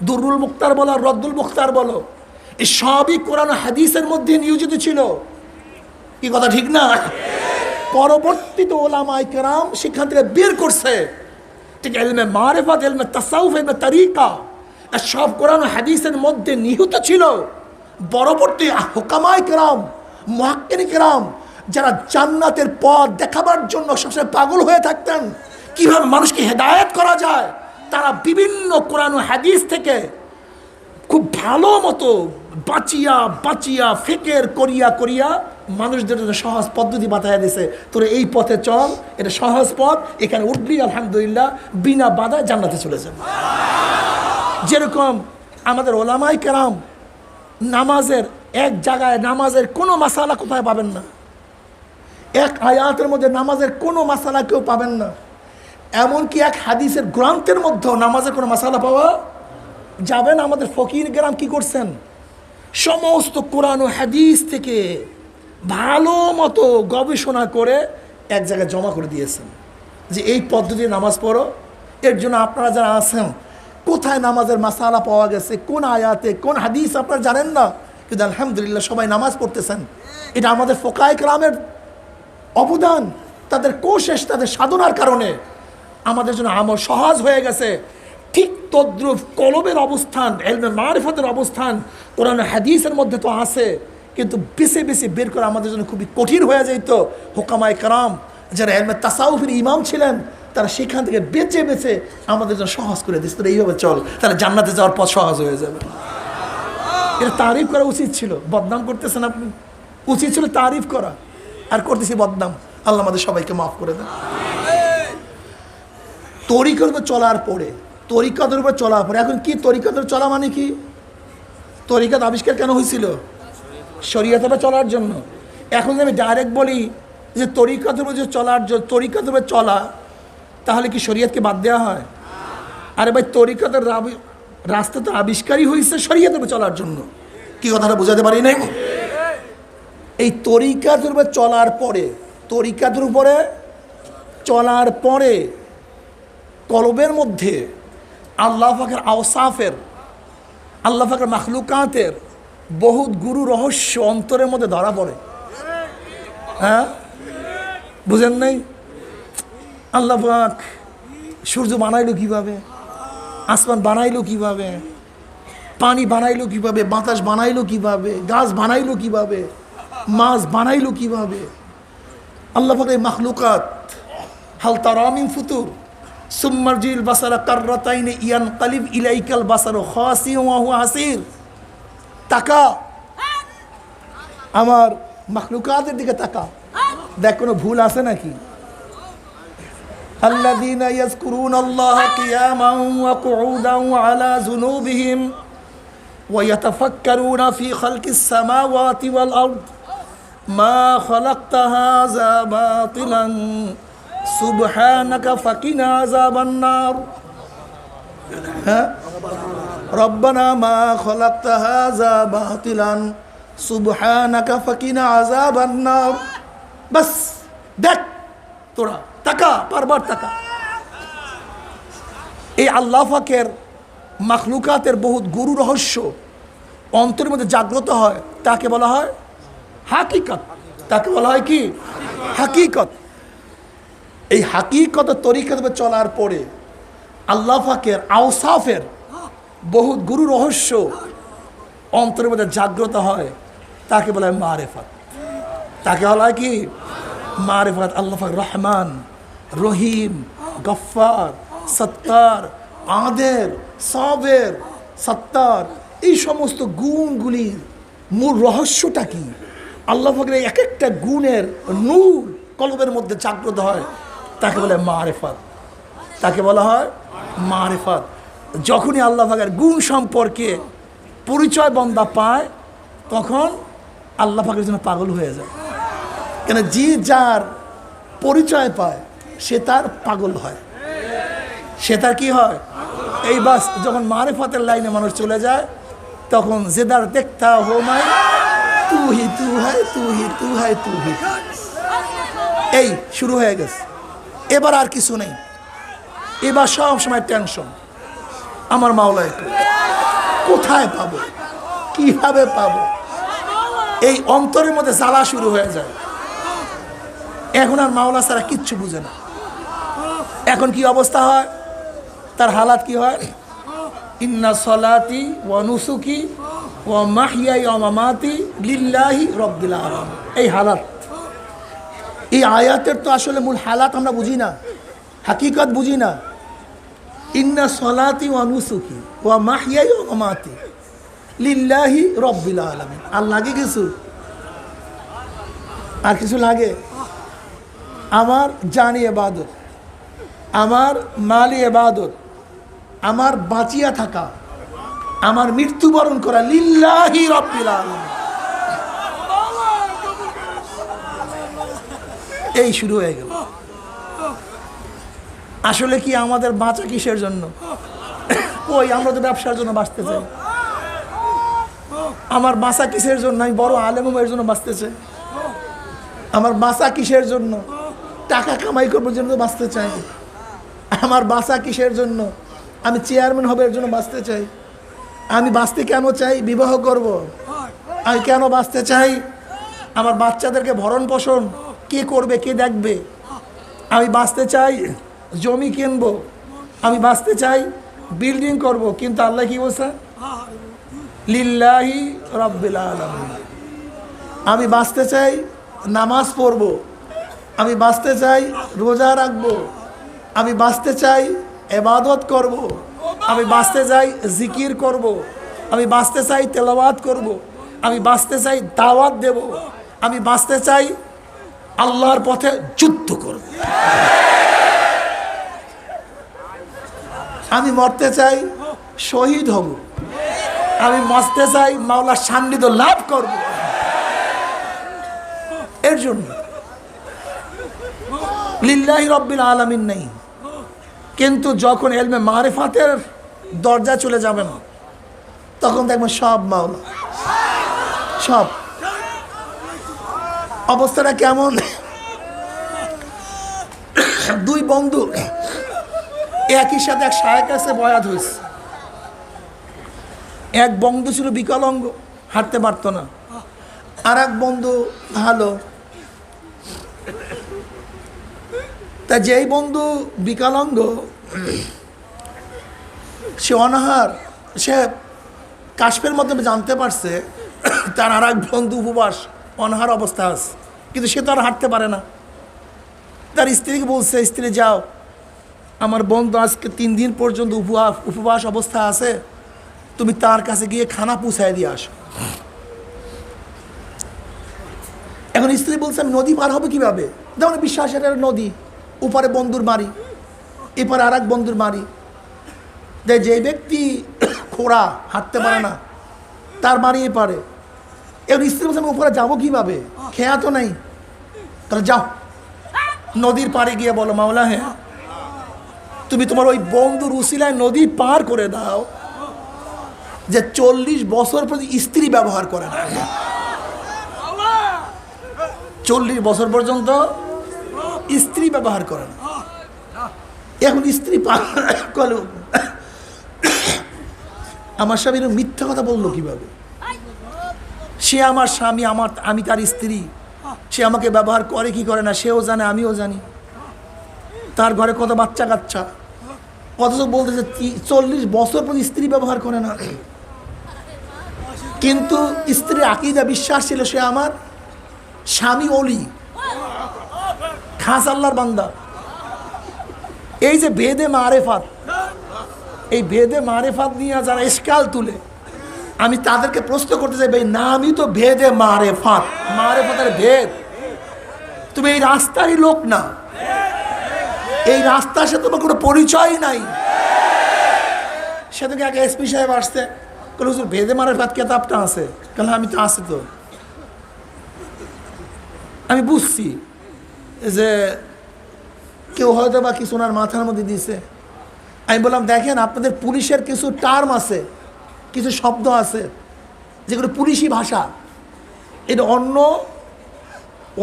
দুরুল মুখতার বলো, রদ্দুল মুখতার বলো, এই সবই কোরআন হাদিসের মধ্যে নিয়োজিত ছিল। কি কথা ঠিক না? পরবর্তীতে ওলামায়ে কেরাম সেখান থেকে বের করছে, ঠিক ইলমে মারিফাত, ইলমে তাসাউফ, ইলমে তরিকা, সব কোরআন হাদিসের মধ্যে নিহিত ছিল। পরবর্তী হুকামায়ে কেরাম, মুহাক্কিকিন কেরাম, যারা জান্নাতের পথ দেখাবার জন্য সবসময় পাগল হয়ে থাকতেন কিভাবে মানুষকে হেদায়েত করা যায়, তারা বিভিন্ন কোরআন হাদিস থেকে খুব ভালো মতো বাঁচিয়া ফিকির করিয়া মানুষদের জন্য সহজ পদ্ধতি বাতায় দিয়েছে। তোর এই পথে চল, এটা সহজ পথ, এখানে উঠবি আলহামদুলিল্লাহ বিনা বাধায় জান্নাতে চলে যাবে। যেরকম আমাদের ওলামায়ে কেরাম নামাজের এক জায়গায় নামাজের কোনো মাসালা কোথায় পাবেন না, এক আয়াতের মধ্যে নামাজের কোনো মাসালা কেউ পাবেন না। এমনকি এক হাদিসের গ্রন্থের মধ্যেও নামাজের কোনো মাসালা পাওয়া যাবে না। আমাদের ফকির কেরাম কি করছেন? সমস্ত কোরআন ও হাদিস থেকে ভালো মতো গবেষণা করে এক জায়গায় জমা করে দিয়েছেন যে এই পদ্ধতিতে নামাজ পড়ো। এর জন্য আপনারা যারা আছেন, কোথায় নামাজের মাসালা পাওয়া গেছে, কোন আয়াতে, কোন হাদিস আপনারা জানেন না, কিন্তু আলহামদুলিল্লাহ সবাই নামাজ পড়তেছেন। এটা আমাদের ফোকায়ে কেরামের অবদান, তাদের কোশেষ, তাদের সাধনার কারণে আমাদের জন্য আমল সহজ হয়ে গেছে। ঠিক তদ্রুপ কলবের অবস্থান, ইলমে মারিফাতের অবস্থান কোরআন হাদিসের মধ্যে তো আছে। কিন্তু বেছে বেছে বের করা আমাদের জন্য খুবই কঠিন হয়ে যেত। হুকামায়ে কেরাম যারা ইলমে তাসাউফের ইমাম ছিলেন তারা সেখান থেকে বেছে বেছে আমাদের জন্য সহজ করে দিচ্ছে, তোরা এইভাবে চল, তাহলে জান্নাতে যাওয়ার পথ সহজ হয়ে যাবে। এটা তারিফ করা উচিত ছিল, বদনাম করতেছেন আপনি। উচিত ছিল তারিফ করা, আর করতেছি বদনাম। আল্লাহ আমাদের সবাইকে মাফ করে দেন। তরিকার উপর চলার পরে, তরিকাতের উপর চলার পরে, এখন কি তরিকাতের চলা মানে কি? তরিকাত আবিষ্কার কেন হয়েছিল? শরীয়তের উপর চলার জন্য। এখন আমি ডাইরেক্ট বলি যে তরিকাতের উপর যে তরিকাতের উপর চলা, তাহলে কি শরীয়তকে বাদ দেওয়া হয়? আরে ভাই, তরিকাতের রাস্তা তো আবিষ্কারই হয়েছে শরীয়তের উপর চলার জন্য। কি কথাটা বোঝাতে পারি নাই? এই তরিকাতের উপর চলার পরে, তরিকাতের উপরে চলার পরে কলবের মধ্যে আল্লাহ পাকের আওসাফের, আল্লাহ পাকের মাখলুকাতের বহুত গুরু রহস্য অন্তরের মধ্যে ধরা পড়ে। হ্যাঁ, বুঝেন নাই? আল্লাহ পাক সূর্য বানাইলো কিভাবে, আসমান বানাইলো কিভাবে, পানি বানাইলো কিভাবে, বাতাস বানাইলো কিভাবে, গাছ বানাইলো কিভাবে, মাছ বানাইলো কিভাবে। আল্লাহ পাকের মাখলুকাত, হাল তারা মিন ফুতুর, সুম্মারজিল বাসারা কাররাতাইনে ইয়ানকালিব ইলাইকাল বাসারু খাসিয়্যান ওয়া হুয়া হাসির। তাকা, আমার মাখলুকাতের দিকে তাকা, দেখ কোনো ভুল আছে নাকি? الذين يذكرون الله قياما وقعودا وعلى جنوبهم ويتفكرون في خلق السماوات والأرض ما خلقت هذا باطلا سبحانك فقنا عذاب النار ربنا ما خلقت هذا باطلا سبحانك فقنا عذاب النار। بس দেখ তোরা তাকা, বারবার তাকা। এই আল্লাহ পাকের মাখলুকাতের বহুত গুরু রহস্য অন্তরের মধ্যে জাগ্রত হয়, তাকে বলা হয় হাকিকত। তাকে বলা হয় কি? হাকিকত। এই হাকিকত তরিকাতে চলার পরে আল্লাহ পাকের আওসাফের বহুত গুরু রহস্য অন্তরের মধ্যে জাগ্রত হয়, তাকে বলা হয় মারেফাত। তাকে বলা হয় কি? মারেফাত। আল্লাহ পাক রহমান, রহিম, গফফার, সত্তার, আদের, সাবের, সত্তার, এই সমস্ত গুণগুলির মূল রহস্যটা কি? আল্লাহ পাকের এক একটা গুণের নূর কলবের মধ্যে জাগ্রত হয়, তাকে বলে মারেফাত। তাকে বলা হয় মারেফাত। যখনই আল্লাহ পাকের গুণ সম্পর্কে পরিচয় বান্দা পায়, তখন আল্লাহ পাকের জন্য পাগল হয়ে যায়। কেন? যে যার পরিচয় পায় সে তার পাগল হয়, সে তার কি হয়? এই বাস যখন মারেফাতের লাইনে মানুষ চলে যায়, তখন জেদার দেখতা হো মাই তু হি তু হ্যায়, তু হি তু হ্যায়, তু হি। এই শুরু হয়ে গেছে। এবার আর কিছু নেই, এবার সব সময় টেনশন। আমার মাওলা একটু কোথায় পাবো, কিভাবে পাবো, এই অন্তরের মধ্যে জ্বালা শুরু হয়ে যায়। এখন আর মাওলা ছাড়া কিচ্ছু বুঝে না। এখন কি অবস্থা হয়, তার হালাত কি হয়? ইন্না সলাতি ওয়া নুসুকি ওয়া মাহইয়াই ওয়া মামাতি লিল্লাহি রাব্বিল আলামিন। এই হালাত, এই আয়াতের তো আসলে মূল হালাত আমরা বুঝি না, হাকিকত বুঝি না। ইন্না সলাতি ওয়া নুসুকি ওয়া মাহইয়াই ওয়া মামাতি লিল্লাহি রাব্বিল আলামিন। আর লাগে কিছু? আর কিছু লাগে? আমার জানি ইবাদত, আমার মালি ইবাদত, আমার বাঁচিয়া থাকা, আমার মৃত্যুবরণ করা লিল্লাহি রাব্বিল আলামিন। এই শুরু হয়ে গেল। আসলে কি আমাদের বাঁচা কিসের জন্য? কই, আমরা তো ব্যবসার জন্য বাঁচতে চাই। আমার বাঁচা কিসের জন্য? আমি বড় আলেম এর জন্য বাঁচতে চাই। আমার বাঁচা কিসের জন্য? টাকা কামাই করবার জন্য বাঁচতে চাই। আমার বাঁচা কিসের জন্য? আমি চেয়ারম্যান হবে এর জন্য বাঁচতে চাই। আমি বাঁচতে কেন চাই? বিবাহ করব। আমি কেন বাঁচতে চাই? আমার বাচ্চাদেরকে ভরণ পোষণ কে করবে, কে দেখবে? আমি বাঁচতে চাই জমি কিনবো, আমি বাঁচতে চাই বিল্ডিং করব। কিন্তু আল্লাহ কি বলছে? লিল্লাহি রাব্বিল আলামিন। আমি বাঁচতে চাই নামাজ পড়ব, আমি বাঁচতে চাই রোজা রাখব, আমি বাঁচতে চাই ইবাদত করব, আমি বাঁচতে চাই জিকির করব, আমি বাঁচতে চাই তেলাওয়াত করব, আমি বাঁচতে চাই দাওয়াত দেব, আমি বাঁচতে চাই আল্লাহর পথে যুদ্ধ করব, আমি মরতে চাই শহীদ হব, আমি মরতে চাই মাওলার সান্নিধ্য লাভ করব। এর জন্য লিল্লাহি রব্বিল আলামিন নেই, কিন্তু যখন ইলমে মারিফাতের দরজা চলে যাবে না, তখন দেখবেন সব মাওলা, সব। অবস্থাটা কেমন? দুই বন্ধু একই সাথে এক শায়েখের কাছে বয়াত হয়েছে। এক বন্ধু ছিল বিকলাঙ্গ, হাঁটতে পারতো না, আর এক বন্ধু ভালো। তা যেই বন্ধু বিকলাঙ্গ সে অনাহার, সে কাশফের মাধ্যমে জানতে পারছে তার আর এক বন্ধু উপবাস অনাহার অবস্থা আছে, কিন্তু সে তো আর হাঁটতে পারে না। তার স্ত্রীকে বলছে, স্ত্রী যাও, আমার বন্ধু আজকে 3 দিন পর্যন্ত উপবাস অবস্থা আছে, তুমি তার কাছে গিয়ে খানা পৌঁছায় দিয়ে আসো। এখন স্ত্রী বলছে, আমি নদী পার হবে কীভাবে? যেমন বিশ্বাসের নদী, উপরে বন্ধুর বাড়ি, এপারে আর এক বন্ধুর বাড়ি। যে ব্যক্তি খোড়া, হাঁটতে পারে না, তার বাড়ি এপারে। এখন স্ত্রী বলছে, আমি উপরে যাবো কীভাবে? খেয়া তো নেই। তাহলে যাও, নদীর পাড়ে গিয়ে বলো, মাওলা হ্যাঁ, তুমি তোমার ওই বন্ধুর উসিলায় নদী পার করে দাও যে 40 বছর পর্যন্ত স্ত্রী ব্যবহার করে না। 40 বছর পর্যন্ত স্ত্রী ব্যবহার করে না। এখন স্ত্রী করল, আমার স্বামী মিথ্যা কথা বললো কিভাবে? সে আমার স্বামী, আমি তার স্ত্রী, সে আমাকে ব্যবহার করে কি করে না সেও জানে, আমিও জানি। তার ঘরে কত বাচ্চা কাচ্চা, অথচ বলতেছে 40 বছর পর স্ত্রী ব্যবহার করে না। কিন্তু স্ত্রীর আকীদা, বিশ্বাস ছিল সে আমার স্বামী ওলি, খাস আল্লাহর বান্দা। এই যে বেদে মারেফাত, এই বেদে মারেফাত নিয়ে যারা ইশকাল তুলে, আমি তাদেরকে প্রশ্ন করতে চাই, ভাই নামই তো ভেদে মারেফাত, মারেফাতের ভেদ। তুমি এই রাস্তারই লোক না, এই রাস্তার সাথে তোমার কোনো পরিচয় নাই। সেদিকে আগে এসপি সাহেব আসতে, হুজুর ভেদে মারেফাত কেতাবটা আছে, কেন? আমি তো আছে তো। আমি বুঝছি যে কেউ হয়তো বা কিছু ওনার মাথার মধ্যে দিয়েছে। আমি বললাম, দেখেন আপনাদের পুলিশের কিছু টার্ম আছে, কিছু শব্দ আছে যেগুলো পুলিশি ভাষা, এটা অন্য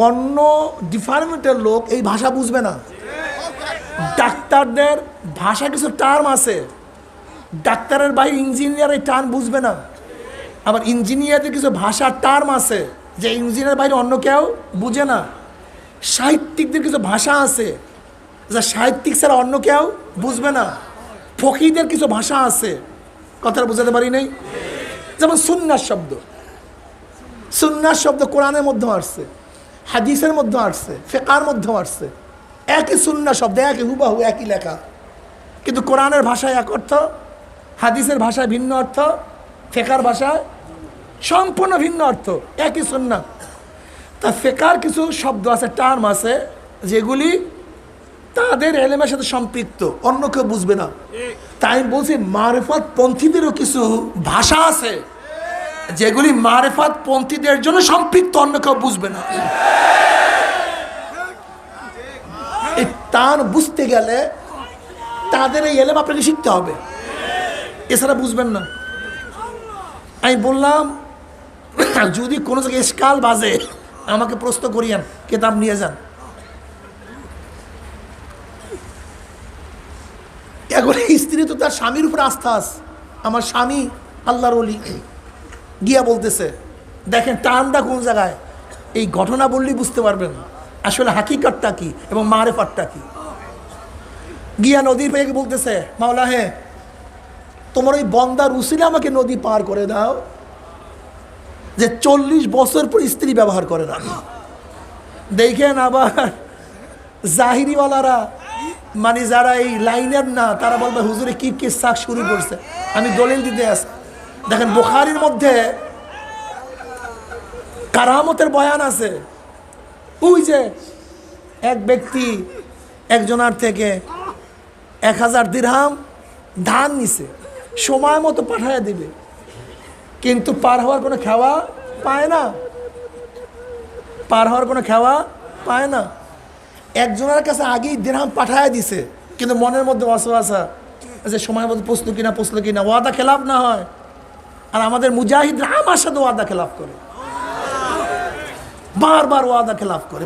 অন্য ডিপার্টমেন্টের লোক এই ভাষা বুঝবে না। ডাক্তারদের ভাষা কিছু টার্ম আছে, ডাক্তারের বাইরে ইঞ্জিনিয়ার এই টার্ম বুঝবে না। আবার ইঞ্জিনিয়ারদের কিছু ভাষার টার্ম আছে যে ইঞ্জিনিয়ার বাইরে অন্য কেউ বুঝে না। সাহিত্যিকদের কিছু ভাষা আছে যা সাহিত্যিক ছাড়া অন্য কেউ বুঝবে না। ফকিরদের কিছু ভাষা আছে, কথাটা বুঝাতে পারি নাই। যেমন সুন্নাত শব্দ, সুন্নাত শব্দ কোরআনের মধ্যে আসছে, হাদিসের মধ্যে আসছে, ফিকহের মধ্যে আসছে। একই সুন্নাত শব্দ, একই হুবাহু একই লেখা, কিন্তু কোরআনের ভাষায় এক অর্থ, হাদিসের ভাষায় ভিন্ন অর্থ, ফিকহের ভাষায় সম্পূর্ণ ভিন্ন অর্থ, একই সুন্নাত। তা ফিকহের কিছু শব্দ আছে, টার্ম আছে, যেগুলি তাদের এলেমের সাথে সম্পৃক্ত, অন্য কেউ বুঝবে না। তাই আমি বলছি, মারেফাত পন্থীদেরও কিছু ভাষা আছে যেগুলি মারেফাত পন্থীদের জন্য সম্পৃক্ত, অন্য কেউ বুঝবে না। এই টান বুঝতে গেলে তাদের এই এলেম আপনাকে শিখতে হবে, এছাড়া বুঝবেন না। আমি বললাম, যদি কোনো জায়গায় ইশকাল বাজে আমাকে প্রশ্ন করিয়েন, কিতাব নিয়ে যান। এখন স্ত্রী তো তার স্বামীর উপর আস্থা আছে, আমার স্বামী আল্লাহর ওলি, গিয়া বলতেছে, দেখেন টানটা কোন জায়গায়, এই ঘটনা বললেই বুঝতে পারবেন আসলে হাকিকতটা কি এবং মারেফাতটা কি। গিয়া নদীর পেয়ে বলতেছে, মাওলা হে, তোমার ওই বন্দার উসিলে আমাকে নদী পার করে দাও। যে 40 বছর পর স্ত্রী ব্যবহার করে না। দেখেন আবার জাহিরিওয়ালারা, মানে যারা এই লাইনের না, তারা বলবে হুজুরে কি কি শাক শুরু করছে। আমি দলিল দিতে আসি, দেখেন বুখারীর মধ্যে কারামতের বয়ান আছে। ওই যে এক ব্যক্তি একজনার থেকে 1000 দিরহাম ধান নিছে, সময় মতো পাঠাইয়া দিবে, কিন্তু পার হওয়ার কোনো খাওয়া পায় না, পার হওয়ার কোনো খাওয়া পায় না। একজনের কাছে আগেই দিরহাম পাঠাইয়া দিছে, কিন্তু মনের মধ্যে ওয়াসওয়াসা যে সময় মতো পুষলো কিনা, ওয়াদা খেলাফ না হয়। আর আমাদের মুজাহিদরা আমার সাথে ওয়াদা খেলাফ করে, বারবার ওয়াদা খেলাফ করে,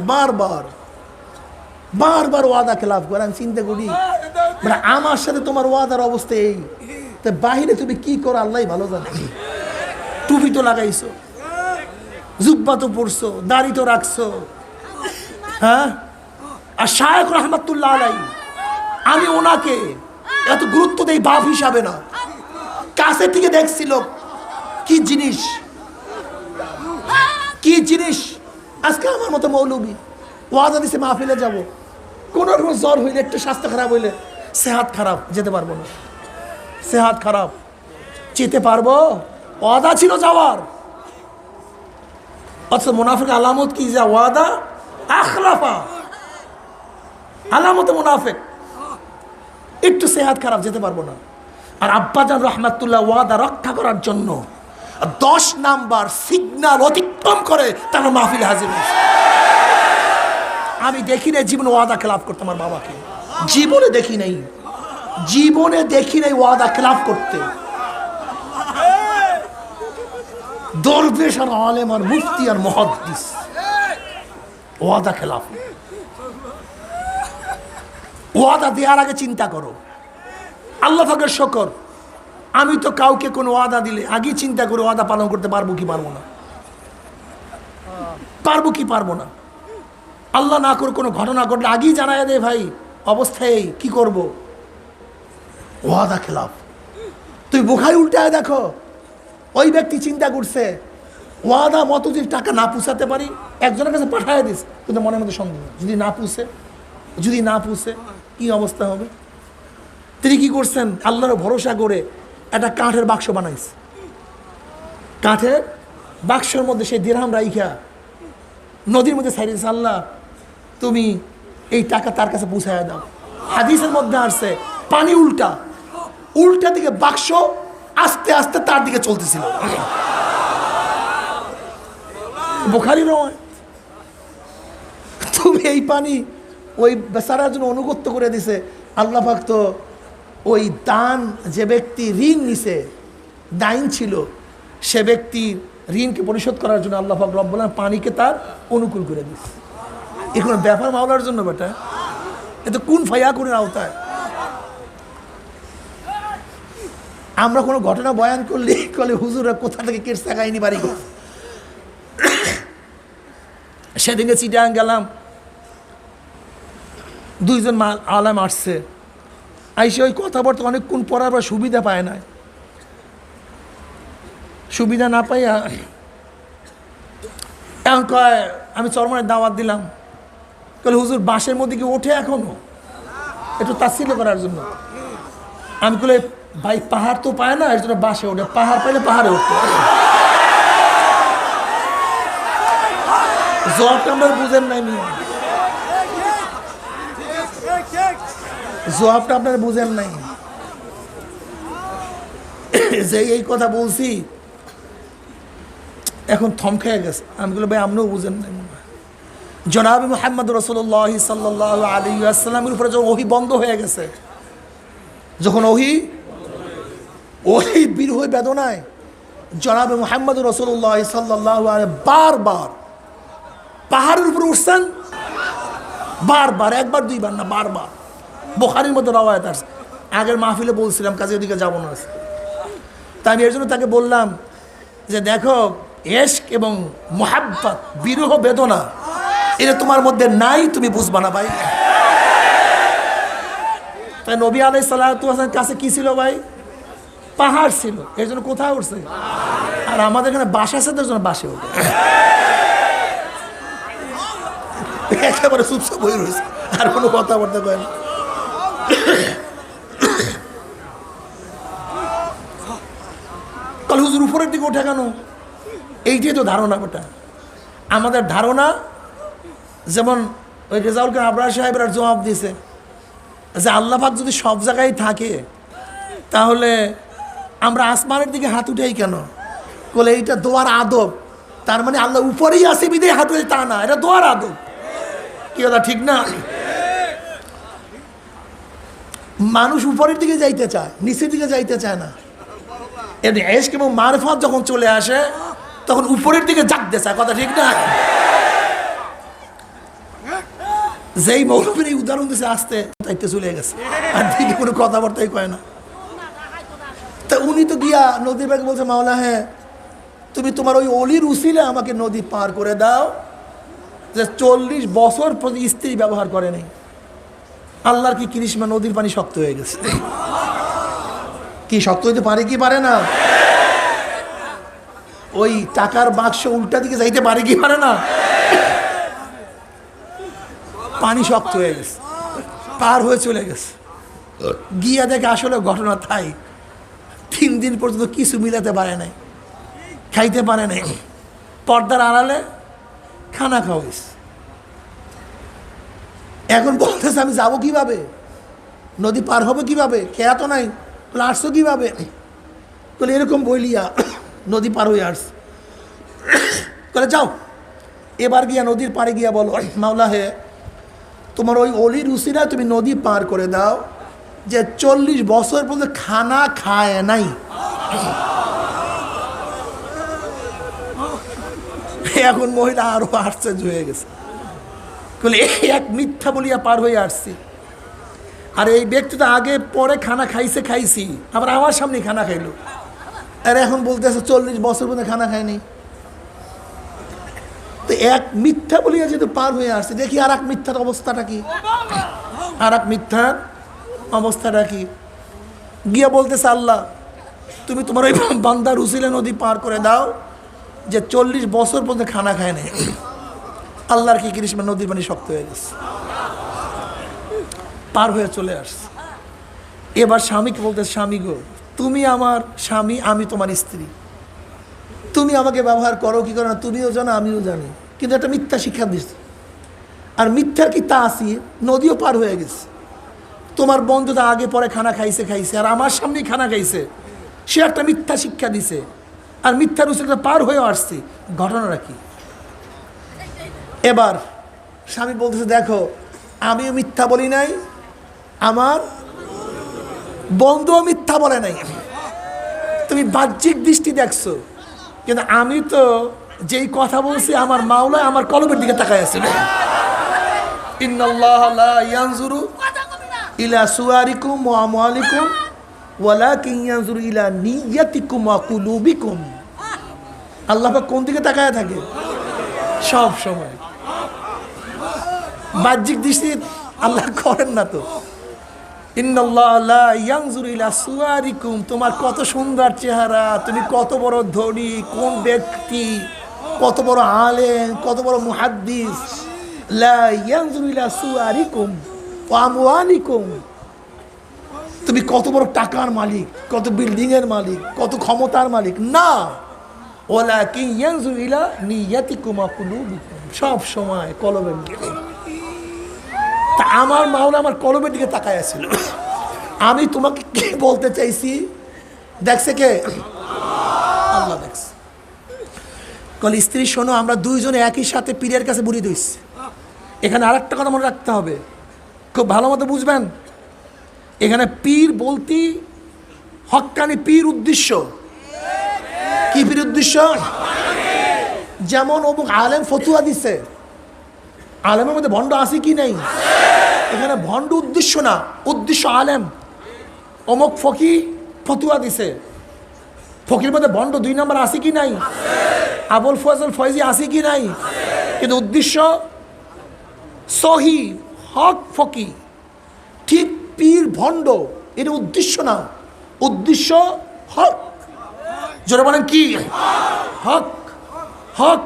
বারবার ওয়াদা খেলাফ করে। আমি চিন্তা করি, মানে আমার সাথে তোমার ওয়াদার অবস্থা এই, তা বাহিরে তুমি কি করো আল্লাহ ভালো জানে। টুপি তো লাগাইছো, জুব্বা তো পরছো, দাড়ি তো রাখছো, হ্যাঁ। আর শায়েখ রহমাতুল্লাহ আলাই, আমি ওনাকে এত গুরুত্ব দেই বাপ হিসাবে না, কাছে থেকে দেখছিল কি জিনিস, কি জিনিস। আজকে আমার মতো মৌলবী ওয়াদা দিছে মাহফিলে যাব, কোন রকম জ্বর হইলে, একটু স্বাস্থ্য খারাপ হইলে, সেহাত খারাপ, যেতে পারবো না, সেহাত খারাপ, যেতে পারবো, ওয়াদা ছিল যাওয়ার। অথচ মুনাফিক আলামত কি, যা ওয়াদা আখলাফা, আলামত মুনাফিক, একটু সেহাত খারাপ, যেতে পারবো না। আর আব্বাজান রহমাতুল্লাহ ওয়াদা রক্ষা করার জন্য 10 নাম্বার সিগন্যাল অতিক্রম করে তারা মাহফিলে হাজির হয়েছে। আমি দেখি নাই জীবনে ওয়াদা খেলাফ করতে, আমার বাবাকে জীবনে দেখি নাই, ওয়াদা খেলাফ করতে। দরবেশ আর আলেম আর মুফতি আর মুহাদ্দিস, ওয়াদা খেলাফ। ওয়াদা দেওয়ার আগে চিন্তা করো। আল্লাহ পাকের শুকর, আমি তো কাউকে কোনো ওয়াদা দিলে আগে চিন্তা করে ওয়াদা পালন করতে পারবো কি পারবো না। আল্লাহ না করে কোনো ঘটনা ঘটলে আগেই জানায় দে, ভাই অবস্থায় কি করব, ওয়াদা খেলাফ। তুই বুখারী উল্টায় দেখো, ওই ব্যক্তি চিন্তা করছে ওয়াদা মতো যদি টাকা না পুষাতে পারি, একজনের কাছে পাঠায় দিস, কিন্তু মনের মধ্যে সন্দেহ, যদি না পুষে কি অবস্থা হবে। তিনি কি করছেন, আল্লাহর ভরসা করে একটা কাঠের বাক্স বানাইছে, কাঠের বাক্সের মধ্যে সেই দিরহাম রাইখা নদীর মধ্যে ছাড়িয়ে দিয়েছে, আল্লাহ তুমি এই টাকা তার কাছে পৌঁছায় দাও। হাদিসের মধ্যে আসছে পানি উল্টা দিকে বাক্স আস্তে আস্তে তার দিকে চলতেছিল। বুখারীর রওয়ায়াত, তুমি এই পানি ওই বেচারার জন্য অনুগত্য করে দিছে। আল্লাহ পাক তো ওই দান, যে ব্যক্তি ঋণ নিছে, দাইন ছিল, সে ব্যক্তির ঋণকে পরিশোধ করার জন্য আল্লাহ পাক রব্বুল আলামিন পানিকে তার অনুকূল করে দিচ্ছে। এখন ব্যাপার মাওলার জন্য বেটা, এ তো কোন ফায়াকুনের আওতায়। আমরা কোনো ঘটনা বয়ান করলে হুজুরা কোথা থেকে কেটসা কাহিনী বাড়ি করে। সেদিনে চিটাং গেলাম, 2 জন আলেম আসছে, আইসে ওই কথাবার্তা অনেকক্ষণ পড়ার পর সুবিধা পায় না, সুবিধা না পাইয়া এখন কয় আমি চরমনের দাওয়াত দিলাম, কলে হুজুর বাসের মধ্যে কি ওঠে এখনো, একটু তাসিল করার জন্য। আমি কলে ভাই পাহাড় তো পায় না, এর জন্য বাসে ওঠে, পাহাড় পাইলে পাহাড়ে উঠতো। জবাবটা আপনার বুঝেন নাই, জবাবটা আপনার বুঝেন নাই, যে এই কথা বলছি এখন থমকে গেছে। আমি বলি ভাই আপনিও বুঝেন নাই। জনাবে মুহাম্মদ রাসূলুল্লাহ সাল্লাল্লাহু আলাইহি ওয়াসাল্লামের উপরে যখন ওহী বন্ধ হয়ে গেছে, যখন ওহী বিরহ বেদনায় জনাবে মুহাম্মদ রাসূলুল্লাহ সাল্লাল্লাহু আলাইহি বারবার পাহাড়ের উপরে উঠছেন, বারবার, একবার দুইবার না, বারবার। বুখারীর মধ্যে রওয়ায়াত আছে। আগের মাহফিলে বলছিলাম, কাজে ওদিকে যাবো না, তাই আমি এর জন্য তাকে বললাম যে দেখো, ইশক এবং মুহাব্বত, বিরহ বেদনা, এটা তোমার মধ্যে নাই, তুমি বুঝবা না ভাই। তাই নবী আলাইহিস সালাতু ওয়াস সালামের কাছে কি ছিল ভাই? পাহাড় ছিল, এই জন্য কোথায় উঠছে? আর আমাদের এখানে বাসা আছে, তার জন্য বাসে ওঠে। একেবারে চুপচাপ হয়ে রয়েছে, আর কোনো কথাবার্তা কয় না। কাল হুজুর উপরের দিকে ওঠে কেন? এইটাই তো ধারণা। ওটা আমাদের ধারণা। যেমন ওই রেজাউল খান আবরার সাহেবরা জবাব দিয়েছে যে আল্লাহ পাক যদি সব জায়গায় থাকে তাহলে আমরা আসমানের দিকে হাত উঠাই কেন? বলে এইটা দোয়ার আদব। তার মানে আল্লাহ উপরেই আসে বিদেয় হাত উঠে, তা না, এটা দোয়ার আদব। কি কথা ঠিক না? মানুষ উপরের দিকে যাইতে চায়, নিচের দিকে যাইতে চায় না। এর এশক এবং মারফত যখন চলে আসে তখন উপরের দিকে জাগতে চায়। কথা ঠিক না? যেই মৌলবীর এই উদাহরণ দিয়েছে আসতে তাইতে চলে গেছে, আর দিকে কোনো কথাবার্তাই কয় না। তা উনি তো গিয়া নদীর ব্যাগে বলছে, মাওলা হ্যাঁ তুমি তোমার ওই অলির উসিলে আমাকে নদী পার করে দাও, যে 40 বছর প্রতি স্ত্রী ব্যবহার করে নাই। আল্লাহর কি কৃষ্ণা, নদীর পানি শক্ত হয়ে গেছে। কি শক্ত হইতে পারে কি পারে না? ওই টাকার বাক্স উল্টা দিকে যাইতে পারে কি পারে না? পানি শক্ত হয়ে গেছে, পার হয়ে চলে গেছে। গিয়া দেখে আসলে ঘটনা তাই। 3 দিন পর্যন্ত কিছু মিলাতে পারে নাই, খাইতে পারে নাই। পর্দার আড়ালে খানা খাওয়াইছে। এখন বলতেছে আমি যাবো কিভাবে, নদী পার হবে কিভাবে, খেয়া তো নাই, বলে আসছো কিভাবে? বলে এরকম বলিয়া নদী পার হয়ে আসছে। বলে যাও এবার গিয়া নদীর পাড়ে গিয়া বলো, মাওলা হে তোমার ওই অলির উসিলা তুমি নদী পার করে দাও, যে 40 বছর পর্যন্ত খানা খায় নাই। এখন মহিলা আরো আশ্চর্য হয়ে গেছে, বলে এক মিথ্যা বলিয়া পার হয়ে আসছি। আর এই ব্যক্তি তো আগে পরে খানা খাইছি, আবার আমার সামনে খানা খাইলো, আর এখন বলতেছে 40 বছর পর্যন্ত খানা খায়নি। তো এক মিথ্যা বলিয়া যেহেতু পার হয়ে আসছে, দেখি আর এক মিথ্যার অবস্থাটা কি, আর এক মিথ্যার অবস্থাটা কি। গিয়া বলতেছে আল্লাহ তুমি তোমার ওই বান্দার উসিলে নদী পার করে দাও, যে 40 বছর পর্যন্ত খানা খায় নাই। আল্লাহর কি কৃষ্ণ, নদীর পানি শক্ত হয়ে গেছে, পার হয়ে চলে আসছে। এবার স্বামীকে বলতে, স্বামী গো তুমি আমার স্বামী, আমি তোমার স্ত্রী, তুমি আমাকে ব্যবহার করো কি করো না তুমিও জানো আমিও জানি, কিন্তু একটা মিথ্যা শিক্ষা দিচ্ছে। আর মিথ্যার কি তা আসি, নদীও পার হয়ে গেছে। তোমার বন্ধু তো আগে পরে খানা খাইছে, আর আমার সামনেই খানা খাইছে, সে একটা মিথ্যা শিক্ষা দিছে, আর মিথ্যার উচিত পার হয়ে আসছে। ঘটনাটা কি? এবার স্বামী বলতেছে, দেখো আমিও মিথ্যা বলি নাই, আমার বন্ধুও মিথ্যা বলে নাই, তুমি বাহ্যিক দৃষ্টি দেখছো, কিন্তু আমি তো যেই কথা বলছি আমার মাওলা আমার কলবের দিকে তাকায় আছে। ইন্নাল্লাহা লা ইয়ানজুরু ইলা সুয়ারিকুম ওয়া আমওয়ালিকুম ওয়ালাকিন ইয়ানজুরু ইলা নিয়াতিকুম ওয়া কুলুবিকুম। আল্লাহ পাক কোন দিকে তাকায় থাকে? সব সময়। বাহ্যিক দৃষ্টি আল্লাহ করেন না তো। ইন্নাল্লাহা লা ইয়ানজুরু ইলা সুয়ারিকুম, তোমার কত সুন্দর চেহারা, তুমি কত বড় ধনী, কোন ব্যক্তি, কত বড় আলেম, কত বড় মুহাদ্দিস। লা ইয়ানজুরু ইলা সুয়ারিকুম ওয়া আমওয়ালিকুম, তুমি কত বড় টাকার মালিক, কত বিল্ডিং এর মালিক, কত ক্ষমতার মালিক না। ওয়ালাকিন ইয়ানজুরু ইলা নিয়াতিকুম ওয়া কুলুবিকুম, সব সময় কলবের দিকে। তা আমার মাওলা আমার কলবের দিকে তাকায় আছিল। আমি তোমাকে কি বলতে চাইছি দেখছে কে? আল্লাহ দেখছে। কল স্ত্রী শোনো, আমরা দুইজনে একই সাথে পীরের কাছে বুড়ি দইছি। এখানে আর একটা কথা মনে রাখতে হবে, খুব ভালো মতো বুঝবেন। এখানে পীর বলতে হক্কানি পীর উদ্দেশ্য কি? পীর উদ্দেশ্য যেমন অমুক আলেম ফতুয়া দিছে, আলেমের মধ্যে ভণ্ড আছে কি নাই? এখানে ভণ্ড উদ্দেশ্য না, উদ্দেশ্য আলেম। অমুক ফকি ফতুয়া দিছে, ফকির মধ্যে ভণ্ড 2 নম্বর আছে কি নাই? আবুল ফজল ফয়জি আছে কি নাই? কিন্তু উদ্দেশ্য সহি হক ফকি। ঠিক পীর ভণ্ড, এটা উদ্দেশ্য না, উদ্দেশ্য হক। জোরে বলেন কি? হক, হক।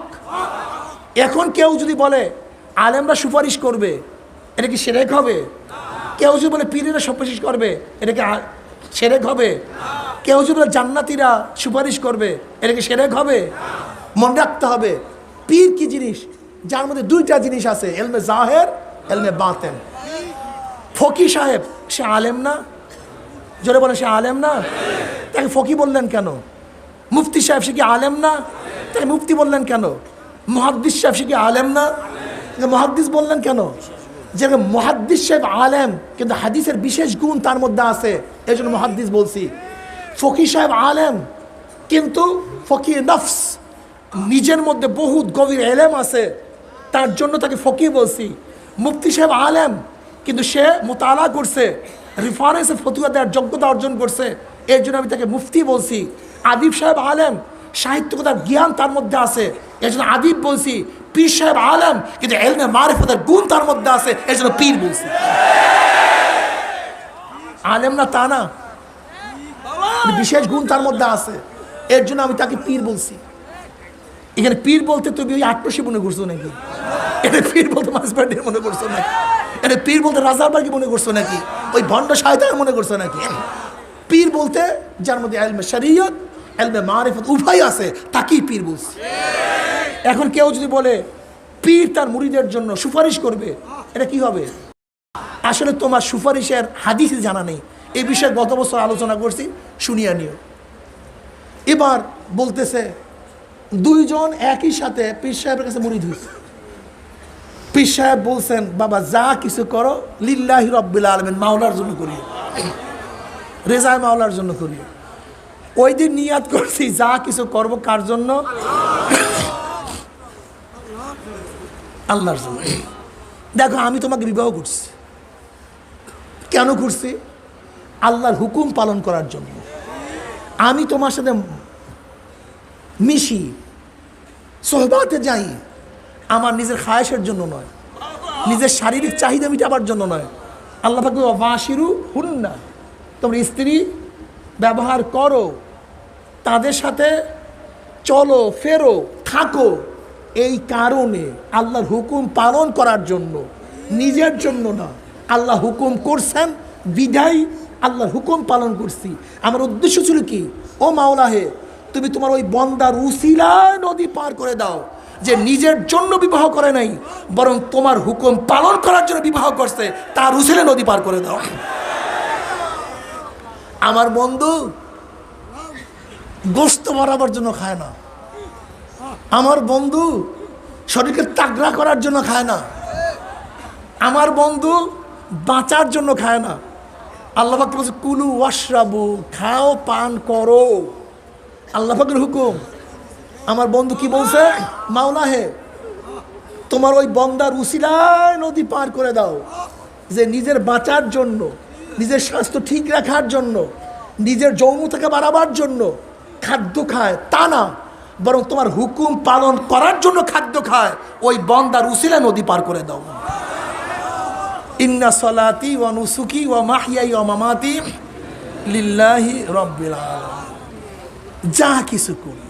এখন কেউ যদি বলে আলেমরা সুপারিশ করবে, এটা কি শিরক হবে? কেউ যদি বলে পীরেরা সুপারিশ করবে, এটা কি শিরক হবে? কেউ যদি বলে জান্নাতীরা সুপারিশ করবে, এটা কি শিরক হবে? মনে রাখতে হবে পীর কি জিনিস, যার মধ্যে দুইটা জিনিস আছে, এলমে জাহের, এলমে বাতেন। ফকি সাহেব সে আলেম না? জোরে বলে সে আলেম না? তাকে ফকি বললেন কেন? মুফতি সাহেব সে কি আলেম না? তাকে মুফতি বললেন কেন? মুহাদ্দিস সাহেব সে কি আলেম না? মুহাদ্দিস বললেন কেন? যে মুহাদ্দিস সাহেব আলেম, কিন্তু হাদিসের বিশেষ গুণ তার মধ্যে আছে, এই জন্য মুহাদ্দিস বলছি। ফকি সাহেব আলেম, কিন্তু ফকি নফস, নিজের মধ্যে বহুত গভীর এলেম আছে, তার জন্য তাকে ফকি বলছি। মুফতি সাহেব আলেম, কিন্তু সে মুতালা করছে, রেফারেন্সে ফতুয়া দেওয়ার যোগ্যতা অর্জন করছে, এর জন্য আমি তাকে মুফতি বলছি। আদিব সাহেব আলেম, সাহিত্যকতার জ্ঞান তার মধ্যে আছে, এর জন্য আদিব বলছি। পীর সাহেব আলেম, কিন্তু এলমে মারিফতের গুণ তার মধ্যে আছে, এর জন্য পীর বলছি। আলেম না তা না, বিশেষ গুণ তার মধ্যে আছে, এর জন্য আমি তাকে পীর বলছি। এখানে পীর বলতে তুমি ওই আট্টসি মনে করছো নাকি? এটা পীর বলতে মাসবাড়ির মনে করছো নাকি? এটা পীর বলতে রাজারবাগি মনে করছো নাকি? ওই ভণ্ড সাহিত্য মনে করছো নাকি? পীর বলতে যার মধ্যে এলমে শরীয়ত, এলমে মারিফত উভয় আছে, তাকেই পীর বলছি। এখন কেউ যদি বলে পীর তার মুরিদের জন্য সুপারিশ করবে, এটা কি হবে? আসলে তোমার সুপারিশের হাদিস জানা নেই, এই বিষয়ে গত বছর আলোচনা করছি, শুনিয়া নিও। এবার বলতেছে দুইজন একই সাথে পীর সাহেবের কাছে মুরিদ হয়েছে। পীর সাহেব বলছেন, বাবা যা কিছু করো লিল্লাহি রাব্বিল আলামিন, মাওলার জন্য করিও, রেজায় মাওলার জন্য করিও। ওই দিন নিয়াত করছি যা কিছু করব কার জন্য? আল্লাহর জন্য। দেখো আমি তোমাকে বিবাহ করছি, কেন করছি? আল্লাহর হুকুম পালন করার জন্য। আমি তোমার সাথে মিশি, সোহবাতে যাই, আমার নিজের খায়েশের জন্য নয়, নিজের শারীরিক চাহিদা মিটাবার জন্য নয়। আল্লাহ পাক ওয়াশিরু হুন্না, তোমরা স্ত্রী ব্যবহার করো, তাদের সাথে চলো ফেরো থাকো, এই কারণে আল্লাহর হুকুম পালন করার জন্য, নিজের জন্য না। আল্লাহ হুকুম করছেন বিধায় আল্লাহর হুকুম পালন করছি। আমার উদ্দেশ্য ছিল কি, ও মাওলা হে, তুমি তোমার ওই বন্দার উসিলায় নদী পার করে দাও, যে নিজের জন্য বিবাহ করে নাই, বরং তোমার হুকুম পালন করার জন্য বিবাহ করছে, তার উসিলায় নদী পার করে দাও। আমার বন্ধু গোস্ত বাড়াবার জন্য খায় না, আমার বন্ধু শরীরকে তাগড়া করার জন্য খায় না, আমার বন্ধু বাঁচার জন্য খায় না। আল্লাহ পাক বলছে কুলু ওয়াশরাবু, খাও পান করো, আল্লাহ পাকের হুকুম। আমার বন্ধু কি বলছে, মাওলা হে, তোমার ওই বন্দার উসিলায় নদী পার করে দাও, যে নিজের বাঁচার জন্য, নিজের স্বাস্থ্য ঠিক রাখার জন্য, নিজের যৌনতাকে বাড়াবার জন্য খাদ্য খায়, তা না, বরং তোমার হুকুম পালন করার জন্য খাদ্য খায়, ওই বন্দার উসিলায় নদী পার করে দাও। ইন্না সলাতি ওয়া নুসুকি ওয়া মাহইয়াই ওয়া মামাতি লিল্লাহি রাব্বিল আলামিন। যা কিছু করি,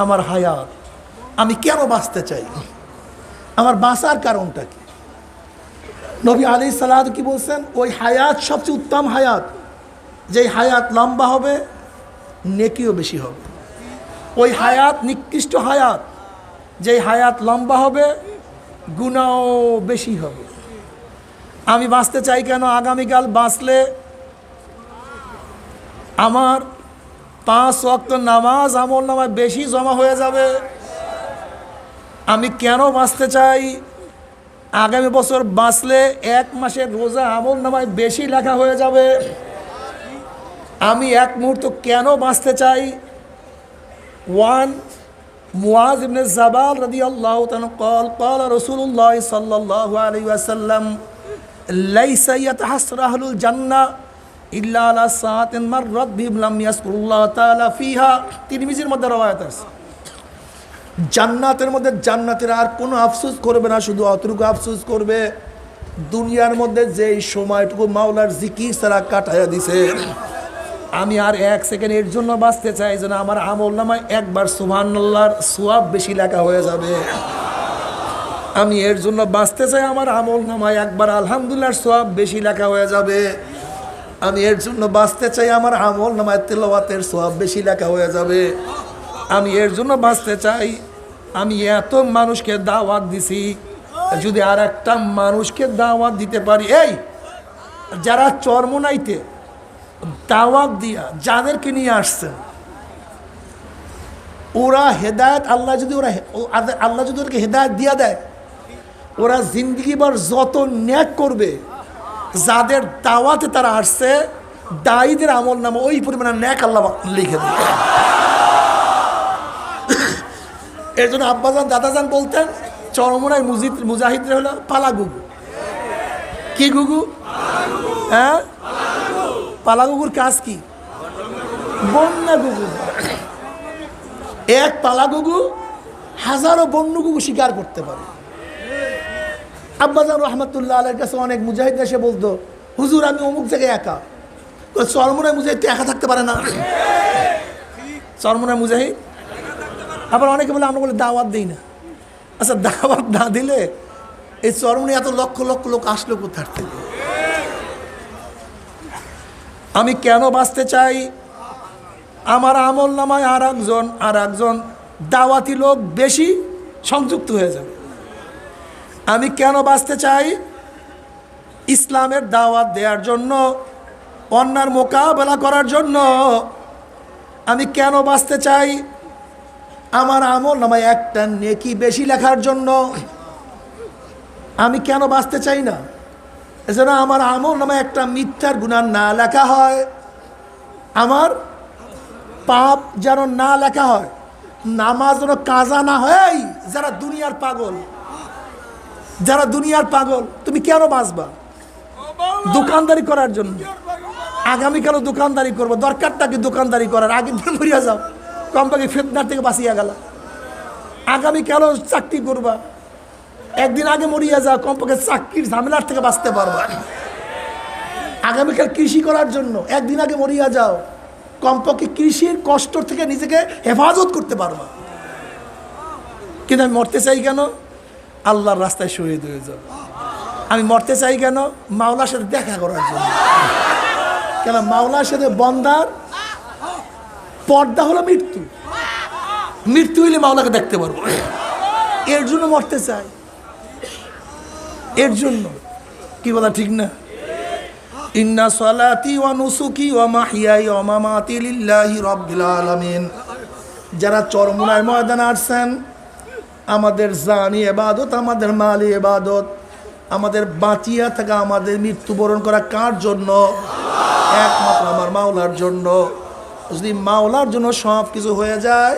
আমার হায়াত, আমি কেন বাঁচতে চাই, আমার বাঁচার কারণটা কি? নবী আলাইহিস সালাত কি বলছেন, ওই হায়াত সবচেয়ে উত্তম হায়াত, যেই হায়াত লম্বা হবে নেকিও বেশি হবে। ওই হায়াত নিকৃষ্ট হায়াত, যেই হায়াত লম্বা হবে গুনাহও বেশি হবে। আমি বাঁচতে চাই কেন? আগামীকাল বাঁচলে আমার 5 ওয়াক্ত নামাজ আমল নামায় বেশি জমা হয়ে যাবে। আমি কেন বাঁচতে চাই? আগামী বছর বাঁচলে 1 মাসের রোজা আমল নামায় বেশি লেখা হয়ে যাবে। আমি 1 মুহূর্ত কেন বাঁচতে চাই? মুআজ ইবনে জাবাল রাদিয়াল্লাহু তাআলা قال رسول الله صلى الله عليه وسلم ليس يتحسر أهل الجنة إلا على ساعة مرت بهم لم يذكر الله تعالى فيها। তিরমিজির মধ্যে রওয়ায়াত আছে, জান্নাতের মধ্যে জান্নাতীরা আর কোনো আফসোস করবে না, শুধু অতটুকু আফসোস করবে দুনিয়ার মধ্যে যেই সময়টুকু মাওলার জিকির ছাড়া কাটাইয়া দিছে, আমি আর 1 সেকেন্ড এর জন্য বাঁচতে চাই যেন আমার আমল নামায় একবার সুবহানাল্লাহর সওয়াব বেশি লেখা হয়ে যাবে। আমি এর জন্য বাঁচতে চাই আমার আমল নামায় একবার আলহামদুলিল্লাহর সওয়াব বেশি লেখা হয়ে যাবে। আমি এর জন্য বাঁচতে চাই আমার আমল নামায় তেলাওয়াতের সওয়াব বেশি লেখা হয়ে যাবে। আমি এর জন্য বাঁচতে চাই আমি এত মানুষকে দাওয়াত দিছি, যদি আর একটা মানুষকে দাওয়াত দিতে পারি, এই যারা চরমোনাইতে দাওয়াত দিয়া যাদেরকে নিয়ে আসছেন ওরা হেদায়েত আল্লাহ যদি আল্লাহ যদি ওদেরকে হেদায়েত দিয়া দেয়, ওরা জিন্দিগিভর যত ন্যাক করবে, যাদের দাওয়াতে তারা আসছে দায়ীদের আমল নামা ওই পরিমাণে ন্যাক আল্লাহ লিখে দেবে। এর জন্য আব্বাজান দাদাজান বলতেন চরমোনায় মুজাহিদরা হলো পালা গুগু। কি গুগু? হ্যাঁ, পালা গুগুর কাজ কি? বন্যা গুগু। এক পালা গুগু হাজারো বন্য গুগু শিকার করতে পারে। আব্বাজান রহমতুল্লাহ আলাইহির কাছে অনেক মুজাহিদ এসে বলতো, হুজুর আমি অমুক জায়গায় একা। চরমোনায় মুজাহিদ একা থাকতে পারে না। চরমোনায় মুজাহিদ আবার অনেকে বলে আমরা বলে দাওয়াত দিই না। আচ্ছা, দাওয়াত না দিলে এই চরমোনায় এত লক্ষ লক্ষ লোক আসলো কোথার থেকে? আমি কেন বাঁচতে চাই? আমার আমল নামায় আর একজন দাওয়াতি লোক বেশি সংযুক্ত হয়ে যাবে। আমি কেন বাঁচতে চাই? ইসলামের দাওয়াত দেওয়ার জন্য, অন্যার মোকাবেলা করার জন্য। আমি কেন বাঁচতে চাই? আমার আমল নামায় একটা নেকি বেশি লেখার জন্য। আমি কেন বাঁচতে চাই না? এজন্য আমার আমল নামায় একটা মিথ্যার গুনাহ না লেখা হয়, আমার পাপ যেন না লেখা হয়, নামাজ যেন কাজা না হয়। যারা দুনিয়ার পাগল, তুমি কেন বাঁচবা? দোকানদারি করার জন্য। আগামীকাল দোকানদারি করবো, দরকারটা কি দোকানদারি করার? আগে মরিয়া যাও, কমপক্ষে ফিতনার থেকে বাঁচিয়া গেল। আগামীকাল চাকরি করবা, একদিন আগে মরিয়া যাও, কমপক্ষে চাকরির ঝামেলার থেকে বাঁচতে পারবা। আগামীকাল কৃষি করার জন্য একদিন আগে মরিয়া যাও, কমপক্ষে কৃষির কষ্ট থেকে নিজেকে হেফাজত করতে পারবা। কিন্তু আমি মরতে চাই কেন? আল্লাহর রাস্তায় শহীদ হয়ে যাব। আমি মরতে চাই কেন? মাওলার সাথে দেখা করার জন্য। কেন? মাওলার সাথে বন্দার পর্দা হলো মৃত্যু। মৃত্যু হইলে মাওলাকে দেখতে পারবো, এর জন্য মরতে চাই। এর জন্য কি বলা ঠিক না? ইন্না সালাতি ওয়া নুসুকি ওয়া মাহইয়ায়া ওয়া মামাতি লিল্লাহি রাব্বিল আলামিন। যারা চরমোনায় ময়দানে আসছেন, আমাদের জানি ইবাদত, আমাদের মালি ইবাদত, আমাদের বাঁচিয়া থাকা, আমাদের মৃত্যুবরণ করা কার জন্য? একমাত্র আমার মাওলার জন্য। যদি মাওলার জন্য সব কিছু হয়ে যায়,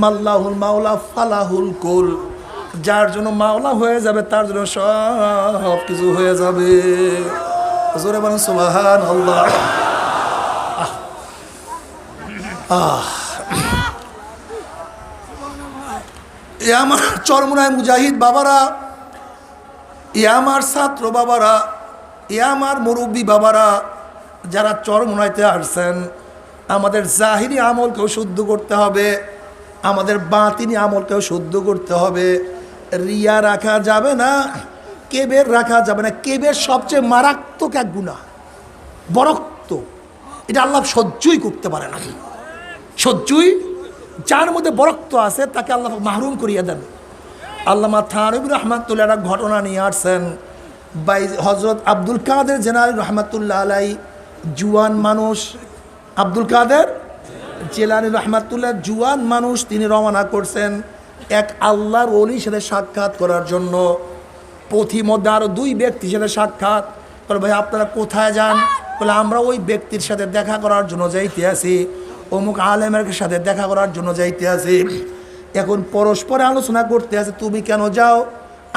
মাল্লাহুল মাওলা ফালাহুল কুল। যার জন্য মাওলা হয়ে যাবে তার জন্য সব কিছু হয়ে যাবে। জোরে বলেন সুবহানাল্লাহ। এ আমার চরমোনায় মুজাহিদ বাবারা, এ আমার ছাত্র বাবারা, এ আমার মুরব্বী বাবারা, যারা চরমোনাইতে আসছেন, আমাদের জাহিরি আমলকেও শুদ্ধ করতে হবে, আমাদের বাতিনি আমলকেও শুদ্ধ করতে হবে। রিয়া রাখা যাবে না, কেবের রাখা যাবে না। কেবের সবচেয়ে মারাত্মক এক গুনাহ, বরক্ত। এটা আল্লাহ সহ্যই করতে পারে না। সহ্যই, যার মধ্যে বরক্ত আছে তাকে আল্লাহ মাহরুম করিয়ে দেন। আল্লামা থানভী রহমাতুল্লাহ এক ঘটনা নিয়ে আসছেন। হজরত আব্দুল কাদের জেলানী রহমাতুল্লাহ আলাই, জুয়ান মানুষ, আব্দুল কাদের জেলানী রহমাতুল্লাহ জুয়ান মানুষ, তিনি রওনা করছেন এক আল্লাহর ওলির সাথে সাক্ষাৎ করার জন্য। পথি মধ্যে আরও 2 ব্যক্তির সাথে সাক্ষাৎ করে। ভাই আপনারা কোথায় যান? বলে আমরা ওই ব্যক্তির সাথে দেখা করার জন্য যাইতে আছি, অমুক আলেমের সাথে দেখা করার জন্য যাইতে আছি। এখন পরস্পরে আলোচনা করতে আছে, তুমি কেন যাও,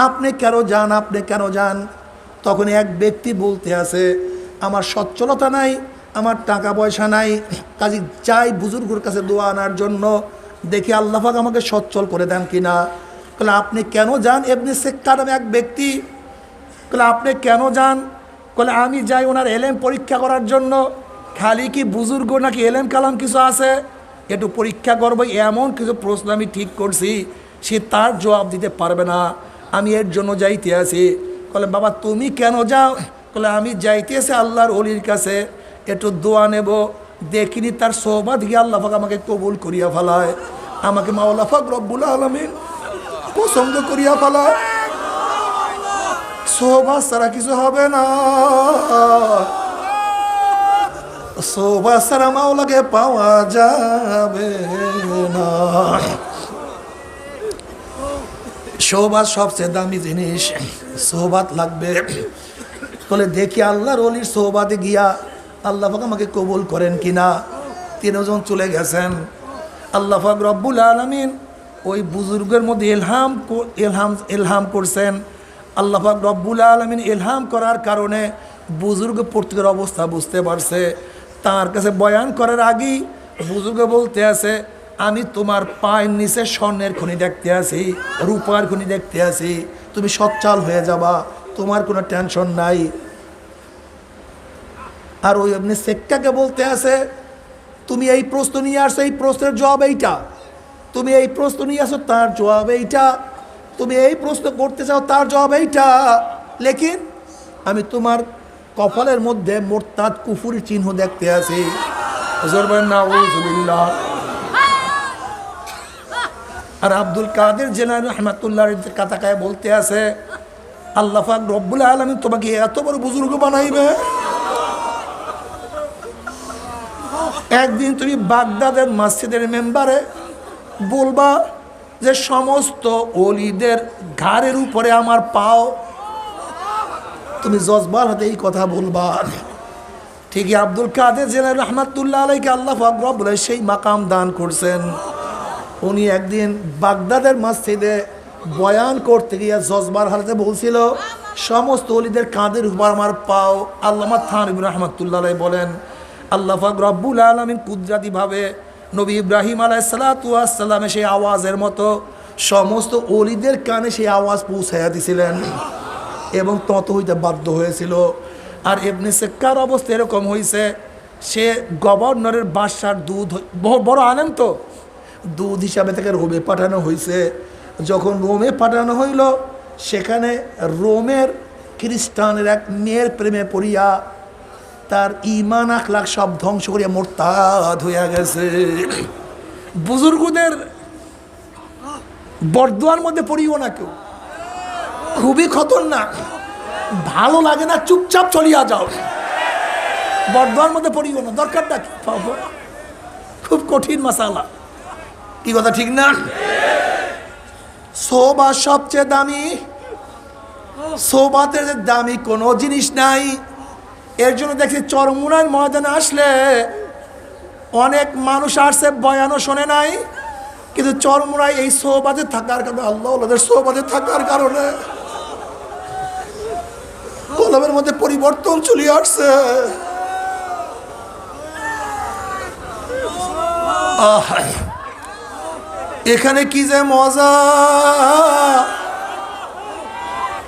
আপনি কেন যান, আপনি কেন যান। তখন এক ব্যক্তি বলতে আছে, আমার সচ্ছলতা নাই, আমার টাকা পয়সা নাই, কাজে চাই বুজুর্গর কাছে দোয়া আনার জন্য, দেখি আল্লাহ পাক আমাকে সচ্ছল করে দেন কিনা। বলে আপনি কেন যান? ইবনে সেক্কার নামে এক ব্যক্তি। বলে আপনি কেন যান? বলে আমি যাই ওনার এলেম পরীক্ষা করার জন্য। খালি কি বুজুর্গ নাকি এলেম কালাম কিছু আছে, একটু পরীক্ষা করবো। এমন কিছু প্রশ্ন আমি ঠিক করছি সে তার জবাব দিতে পারবে না, আমি এর জন্য যাইতে আছি। বলে বাবা তুমি কেন যাও? বলে আমি যাইতে আছি আল্লাহর অলির কাছে, একটু দোয়া নেব, দেখিনি তার সোহবত গিয়ে আল্লাহ পাক আমাকে কবুল করিয়া ফেলায়, আমাকে মাওলা পাক রব্বুল আলামিন পছন্দ করিয়া ফেলায়। সোহবত ছাড়া কিছু হবে না, সোহবত ছাড়া মাওলাকে পাওয়া যাবে না। সোহবত সবচেয়ে দামি জিনিস, সোহবত লাগবে। বলে দেখি আল্লাহর ওলির সোহবতে গিয়া আল্লাহ পাক আমাকে কবুল করেন কিনা। তিনজন চলে গেছেন। আল্লাহ পাক রব্বুল আলামিন ওই বুজুর্গের মধ্যে এলহাম করছেন। আল্লাহ পাক রব্বুল আলামিন এলহাম করার কারণে বুজুর্গ প্রত্যেকের অবস্থা বুঝতে পারছে। তার কাছে বয়ান করার আগেই বুজুর্গ বলতে আছে, আমি তোমার পায়ের নিচে স্বর্ণের খনি দেখতে আছি, রূপার খনি দেখতে আছি, তুমি সচ্ছল হয়ে যাবা, তোমার কোনো টেনশন নাই। আর ওই আপনি সেক্কাকে বলতে আছে, তুমি এই প্রশ্ন নিয়ে আসছো, এই প্রশ্নের জবাব এইটা, তুমি এই প্রশ্ন নিয়ে আসো, তার জবাব এইটা, তুমি এই প্রশ্ন করতে চাও, তার জবাব এইটা, লেকিন আমি তোমার কপালের মধ্যে মোরতাদ কুফুরি চিহ্ন দেখতে আছি। নাউযুবিল্লাহ। আর আব্দুল কাদের জিলানী রাহমাতুল্লাহ কাতাকায় বলতে আছে, আল্লাহ পাক রব্বুল আলামিন তোমাকে এত বড় বুজুর্গ বানাইবে, একদিন তুমি বাগদাদের মসজিদের মেম্বারে বলবা যে সমস্ত ওলিদের ঘাড়ের উপরে আমার পাও, তুমি জজবার হাতে এই কথা বলবা। ঠিকই আব্দুল কাদের জিলানী রাহমাতুল্লাহ আলাইহি আল্লাহ পাক রব্বুল আলামিন সেই মাকাম দান করছেন। উনি একদিন বাগদাদের মসজিদে বয়ান করতে গিয়ে জজবার হাতে বলছিল সমস্ত ওলিদের কাঁধের উপর আমার পাও। আল্লামা থানভী রাহমাতুল্লাহ আলাইহি বলেন, আল্লাহ পাক রব্বুল আলামিন কুদরতিভাবে নবী ইব্রাহিম আলাইহিস সালাতু ওয়াস সালামের সেই আওয়াজের মতো সমস্ত ওলিদের কানে সেই আওয়াজ পৌঁছাইয়া দিছিলেন এবং তত হইতে বাধ্য হয়েছিল। আর ইবনে সেক্কার অবস্থা এরকম হয়েছে, সে গভর্নরের বাদশার দুধ, বড় আলেম তো, দুধ হিসাবে তাকে রোমে পাঠানো হয়েছে। যখন রোমে পাঠানো হইল, সেখানে রোমের খ্রিস্টানের এক মেয়ের প্রেমে পড়িয়া তার ঈমান আখলাক সব ধ্বংস করিয়া মোরতাদ হইয়া গেছে। বুজুর্গদের বরদোয়ার মধ্যে পড়িও না কেউ, খুবই খতরনাক, ভালো লাগে না, চুপচাপ চলিয়া যাও। বরদোয়ার মধ্যে পড়িও না, দরকারটা কি, খুব কঠিন মাসালা। কি কথা ঠিক না? সোহবত সবচেয়ে দামি, সোহবতের দামি কোনো জিনিস নাই। এর জন্য দেখছি চরমুনার ময়দানে আসলে অনেক মানুষ আসছে, বয়ানও শোনে নাই, কিন্তু চরমুনায় এই সোহবতে থাকার কারণে, আল্লাহ ওদের সোহবতে থাকার কারণে কলমের মধ্যে পরিবর্তন চলে আসছে। এখানে কি যে মজা,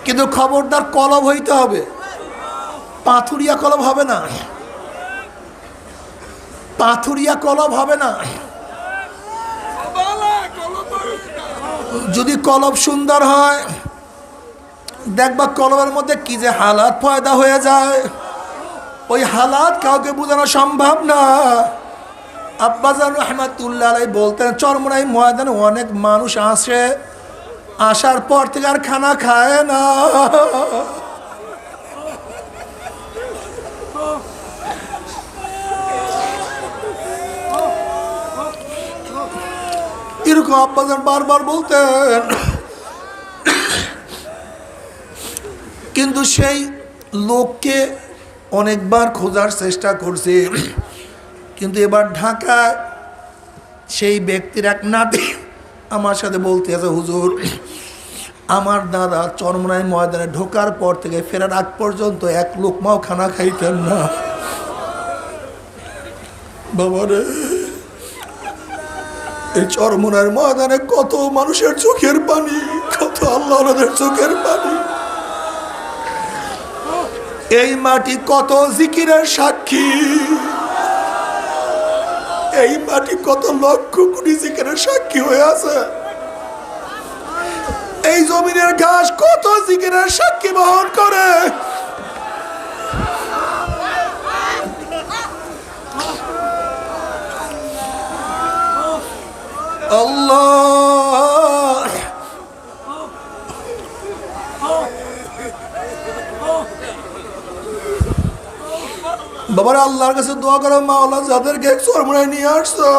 কিন্তু খবরদার কলব হইতে হবে, পাথুরিয়া কলব হবে না, পাথুরিয়া কলব হবে না। যদি কলব সুন্দর হয়, দেখবা কলবের মধ্যে কি যে হালাত পয়দা হয়ে যায়, ওই হালাত কাউকে বোঝানো সম্ভব না। আব্বাজান রাহমাতুল্লাহ আলাইহি বলতেন, চরমুনাই ময়দানে অনেক মানুষ আসে, আসার পর থেকে আর খানা খায় না। এরকম আব্বাজান বারবার বলতেন। কিন্তু সেই লোককে অনেকবার খোঁজার চেষ্টা করছি, কিন্তু এবার ঢাকায় সেই ব্যক্তির এক নাতি আমার সাথে বলতে আছে, হুজুর আমার দাদা চরমুনাই ময়দানে ঢোকার পর থেকে ফেরার আগ পর্যন্ত এক লোকমাও খানা খাইতেন না। বাবারে, এই চরমুনার ময়দানে কত মানুষের চোখের পানি, কত আল্লাহর চোখের পানি, এই মাটি কত জিকিরের সাক্ষী। এই মাটি কত লক্ষ কোটি জিকিরের সাক্ষী হয়ে আছে। এই জমিনের ঘাস কত জিকিরের সাক্ষী বহন করে। আল্লাহ বাবার আল্লাহর কাছে দোয়া করো, মাওলা যাদেরকে চরমরায় নিয়ে আসছো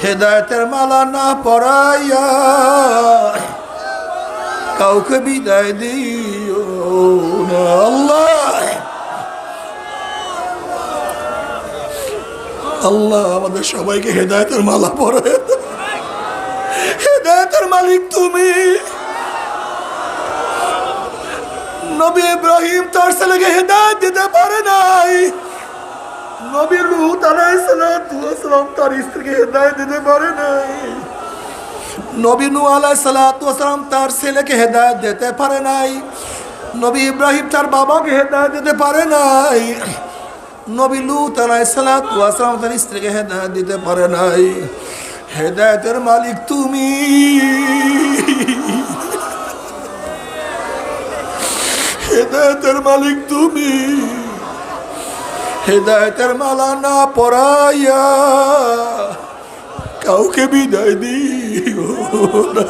হেদায়েতের মালা না পরাইয়া কাউকে বিদায় দিও না আল্লাহ। আল্লাহ আমাদের সবাইকে হেদায়েতের মালা পরায়। হেদায়েতের মালিক তুমি। নবী ইব্রাহিম তার ছেলেকে হেদায়েত দিতে পারে নাই, নবী লূত আলাইহিস সালাম তার স্ত্রীকে হেদায়েত দিতে পারে নাই, নবী নূহ আলাইহিস সালাম তার ছেলেকে হেদায়েত দিতে পারে নাই, নবী ইব্রাহিম তার বাবাকে হেদায়েত দিতে পারে নাই, নবী লূত আলাইহিস সালাম তার স্ত্রীকে হেদায়েত দিতে পারে নাই। হেদায়েতের মালিক তুমি। হেদায়েতের মালিক তুমি। হেদায়েতের মালা না পরাইয়া কাউকে বিদায় দিও না।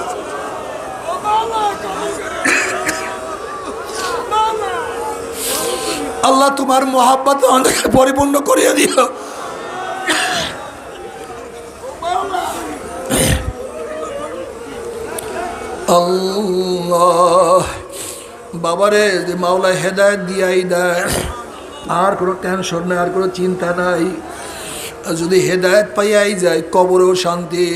আল্লাহ তোমার মোহাব্বত আমাদেরকে পরিপূর্ণ করিয়া দিও। আল্লাহ বাবারে যে মাওলা হেদায়েত দিয়াই দেয়, আর কোনো টেনশন নাই, আর কোনো চিন্তা নাই। যদি হেদায়েত পাইয়াই যায় কবরেও শান্তি,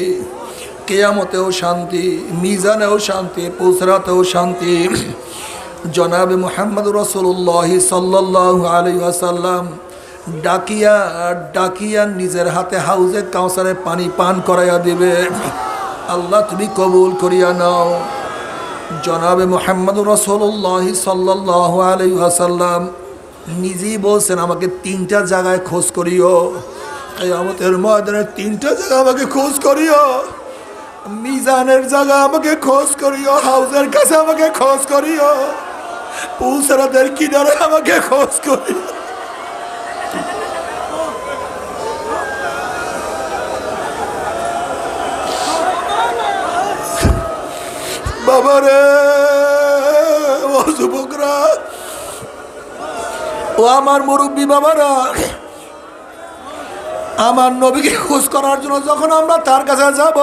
কেয়ামতেও শান্তি, মিজানেও শান্তি, পুসরাতেও শান্তি। জনাবে মুহাম্মদ রাসূলুল্লাহ সাল্লাল্লাহু আলাইহি ওয়াসাল্লাম ডাকিয়া ডাকিয়া নিজের হাতে হাউজে কাউসারে পানি পান করাইয়া দিবে। আল্লাহ তুমি কবুল করিয়া নাও। জনাবে মুহাম্মদ রাসূলুল্লাহ সাল্লাল্লাহু আলাইহি ওয়াসাল্লাম নিজেই বলছেন আমাকে 3টা জায়গায় খোঁজ করিও। কিয়ামতের ময়দানে 3টা জায়গা আমাকে খোঁজ করিও। মিজানের জায়গা আমাকে খোঁজ করিও, হাউজের কাছে আমাকে খোঁজ করিও, পুলসরাতের কিনারে আমাকে খোঁজ করিও। বাবারে ও যুবকরা, ও আমার মুরব্বী বাবারা, আমার নবীকে খোঁজ করার জন্য যখন আমরা তার কাছে যাব,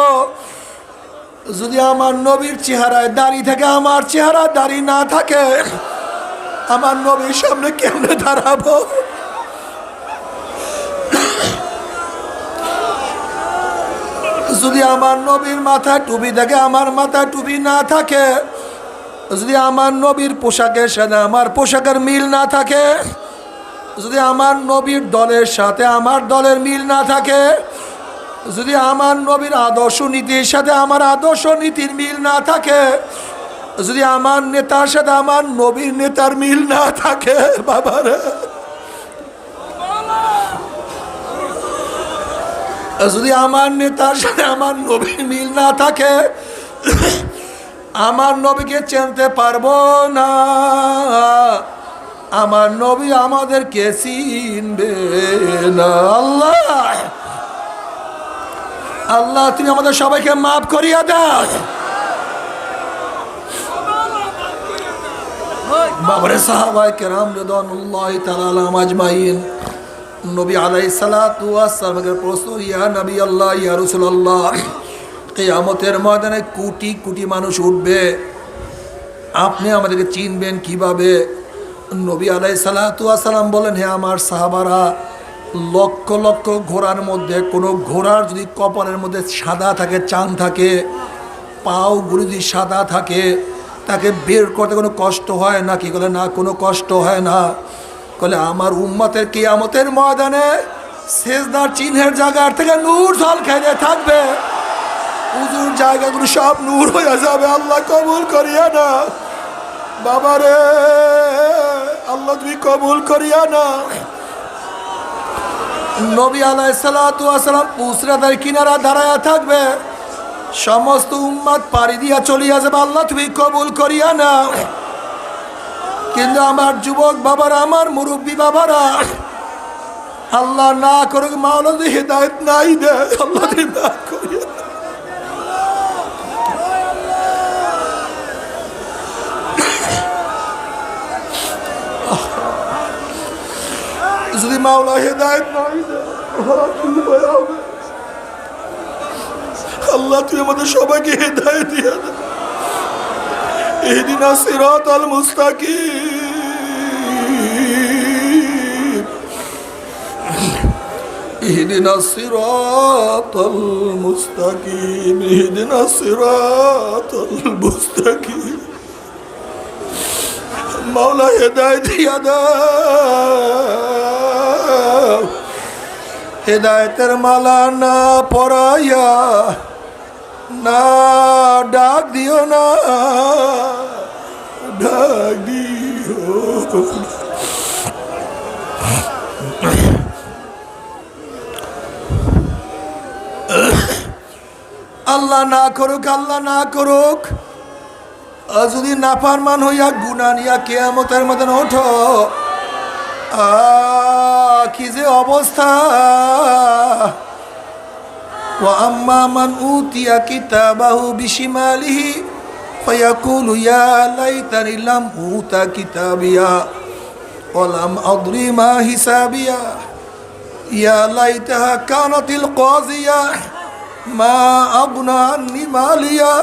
যদি আমার নবীর চেহারায় দাড়ি থাকে, আমার চেহারা দাড়ি না থাকে, আমার নবীর সামনে কেমনে দাঁড়াবো? যদি আমার নবীর মাথায় টুপি থাকে, আমার মাথায় টুপি না থাকে, যদি আমার নবীর পোশাকের সাথে আমার পোশাকের মিল না থাকে, যদি আমার নবীর দলের সাথে আমার দলের মিল না থাকে, যদি আমার নবীর আদর্শ নীতির সাথে আমার আদর্শ নীতির মিল না থাকে, যদি আমার নেতার সাথে আমার নবীর নেতার মিল না থাকে, বাবারে যদি আমার নেতার সাথে আমার নবীর মিল না থাকে, আমার নবীকে চিনতে পারবো না, আমার নবী আমাদেরকে চিনবে না। আল্লাহ আল্লাহ তুমি আমাদের সবাইকে মাফ করিয়া দাও। বাবারে সাহাবায়ে কেরাম রিদওয়ানুল্লাহি তাআলা আলাইহিম আজমাইন, নবী আলাইহিস সালাতু ওয়াস সালামের প্রশ্ন, ইয়া নবী আল্লাহ, ইয়া রাসূলুল্লাহ, কিয়ামতের ময়দানে কোটি কোটি মানুষ উঠবে, আপনি আমাদেরকে চিনবেন কিভাবে? নবী আলাইহিস সালাতু ওয়াস সালাম বলেন, হে আমার সাহাবারা, লক্ষ লক্ষ ঘোড়ার মধ্যে কোনো ঘোড়ার যদি কপালের মধ্যে সাদা থাকে, চাঁদ থাকে, পাওগুলো যদি সাদা থাকে, তাকে বের করতে কোনো কষ্ট হয় না কি? বলে না, কোনো কষ্ট হয় না। বলে আমার উম্মতের কিয়ামতের ময়দানে সেজদার চিহ্নের জায়গার থেকে নূর ঝলকাইতে থাকবে, উজুর জায়গাগুলো সব নূর হয়ে যাবে। আল্লাহ কবুল করিয়া না বাবারে, আল্লাহ তুমি কবুল করিয়া না। নবী আলাইহিসসালাতু ওয়াসসালাম পুসরাতের কিনারা দাঁড়ায়া থাকবে, সমস্ত উম্মত পাড়ি দিয়া চলিয়া যাবে, আল্লাহ তুমি কবুল করিয়া না। কিন্তু আমার যুবক বাবারা, আমার মুরব্বী বাবারা, আল্লাহ না করুক মাওলা যদি হেদায়েত নাই দেয়, আল্লাহ তুমি না করিয়া। যদি মাওলা হেদায়েত নাই দেয়, আল্লাহ তুই আমাদের সবাইকে হেদায়েত দিয়া দে। ইহদিনাস সিরাতাল মুস্তাকিম, ইহদিনাস সিরাতাল মুস্তাকিম, ইহদিনাস সিরাতাল মুস্তাকিম। মাওলা হেদায়েত দিয়া দাও, হেদায়েতের মালা না পরাইয়া না ডাক দিও না, ডাক দিও। আল্লাহ না করুক, আল্লাহ না করুক। যদি নাফরমান হইয়া গুনাহ নিয়া কিয়ামতের মধ্যে ওঠো, কি যে অবস্থা। ওয়া আম্মা মান উতিয়া কিতাবাহু বিশিমালিহি ফায়াকুলু ইয়া লাইতানি লাম উতা কিতাবিয়া ওয়া লাম আদরি মা হিসাবিয়া ইয়া লাইতাহা কানাতিল কাযিয়া মা আগনা আন্নি মালিয়া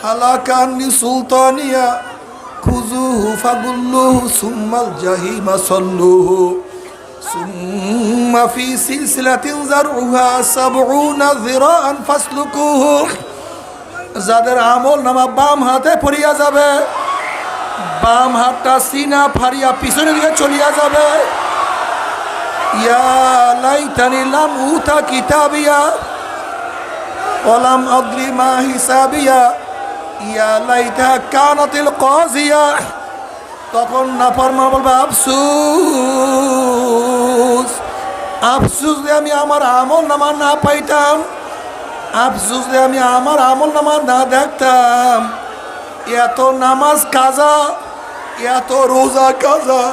হালাকা আন্নি সুলতানিয়া খুযুহু ফাগুল্লুহু সুম্মাল জাহিমা সাল্লুহু সুম্মা ফি সিলসিলাতিন যারউহা ৭০ যিরাআন ফাসলুকুহু। যাদের আমল নামা বাম হাতে পড়িয়া যাবে, বাম হাতটা সিনা ফাড়িয়া পিছনের দিকে চলিয়া যাবে। ইয়া লাইতানি লাম উতা কিতাবিয়া ওয়া লাম আদরি মা হিসাবিয়া ইয়া লাইতা কানাতিল কাযিয়া। তখন নাফরমান বলবে আফসোস, আফসোস যে আমি আমার আমল নামা না পাইতাম, আফসোস যে আমি আমার আমল নামা না দেখতাম। এত নামাজ কাজা, এত রোজা কাজা,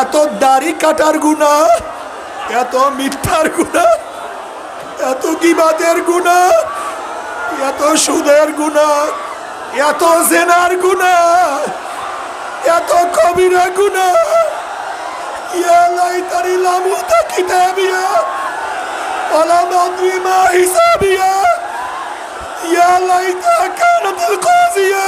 এত দাড়ি কাটার গুনাহ, এত মিথ্যার গুনাহ, এত গীবাতের গুনাহ, এত সুদের গুনাহ, এত জেনার গুনাহ, এত কবিরা গুনাহ। ইয়া লাইতানি লাম উতা কিতাবিয়া ওয়া লাম আদরি মা হিসাবিয়া ইয়া লাইতা কানাতিল কাযিয়া।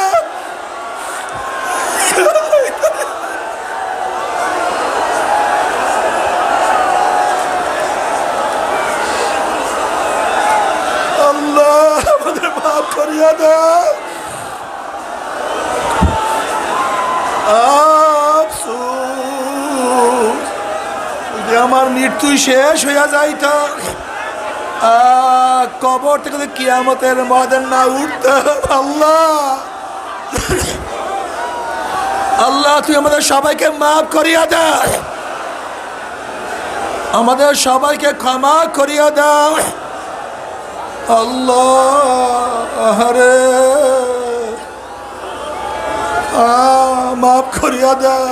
আল্লাহ আমাদের মাফ করিয়া দাও। আফসোস যদি আমার মৃত্যু শেষ হইয়া যাইত, কবর থেকে কিয়ামতের ময়দান না উঠতাম। আল্লাহ, আল্লাহ তুই আমাদের সবাইকে মাফ করিয়া দাও, আমাদের সবাইকে ক্ষমা করিয়া দাও। আল্লাহ রে মাফ করিয়া দাও।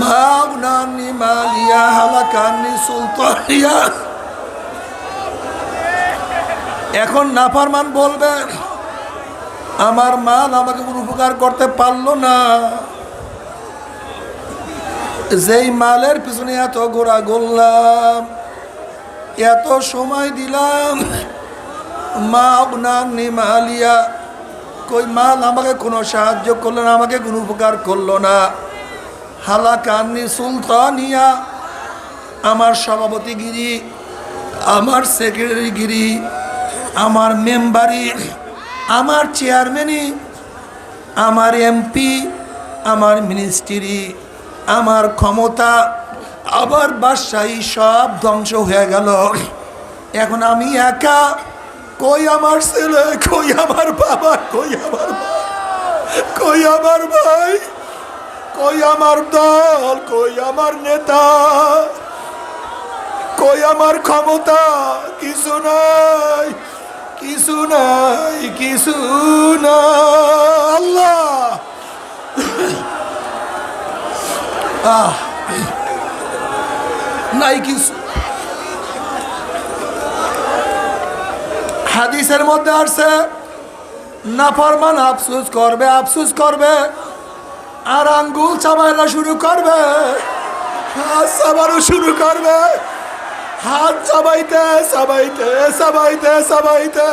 মাগনানি মালিয়া হালাকানি সুলতানিয়া। এখন নাফরমান বলবে আমার মাল আমাকে কোনো উপকার করতে পারলো না, যেই মালের পিছনে এত ঘোরা করলাম, এত সময় দিলাম, মাগনানি মালিয়া, কই মাল আমাকে কোনো সাহায্য করলো না, আমাকে কোনো উপকার করলো না। হালাকানি সুলতানিয়া, আমার সভাপতিগিরি, আমার সেক্রেটারিগিরি, আমার মেম্বারি, আমার চেয়ারম্যানই, আমার এমপি, আমার মিনিস্ট্রি, আমার ক্ষমতা, আবার বাদশাহী সব ধ্বংস হয়ে গেল। এখন আমি একা, কই আমার ছেলে, কই আমার বাবা, কই আমার মা, কই আমার ভাই, কই আমার দল, কই আমার নেতা, কই আমার ক্ষমতা? কিছু নাই, কিছু নাই, কিছু না। আল্লাহ নাই কিছু। হাদিসের মধ্যে আসছে নাফরমান আফসোস করবে, আফসোস করবে, আর আঙ্গুল চাবাইরা শুরু করবে, হাত চাবানো শুরু করবে, হাত চাবাইতে চাবাইতে চাবাইতে চাবাইতে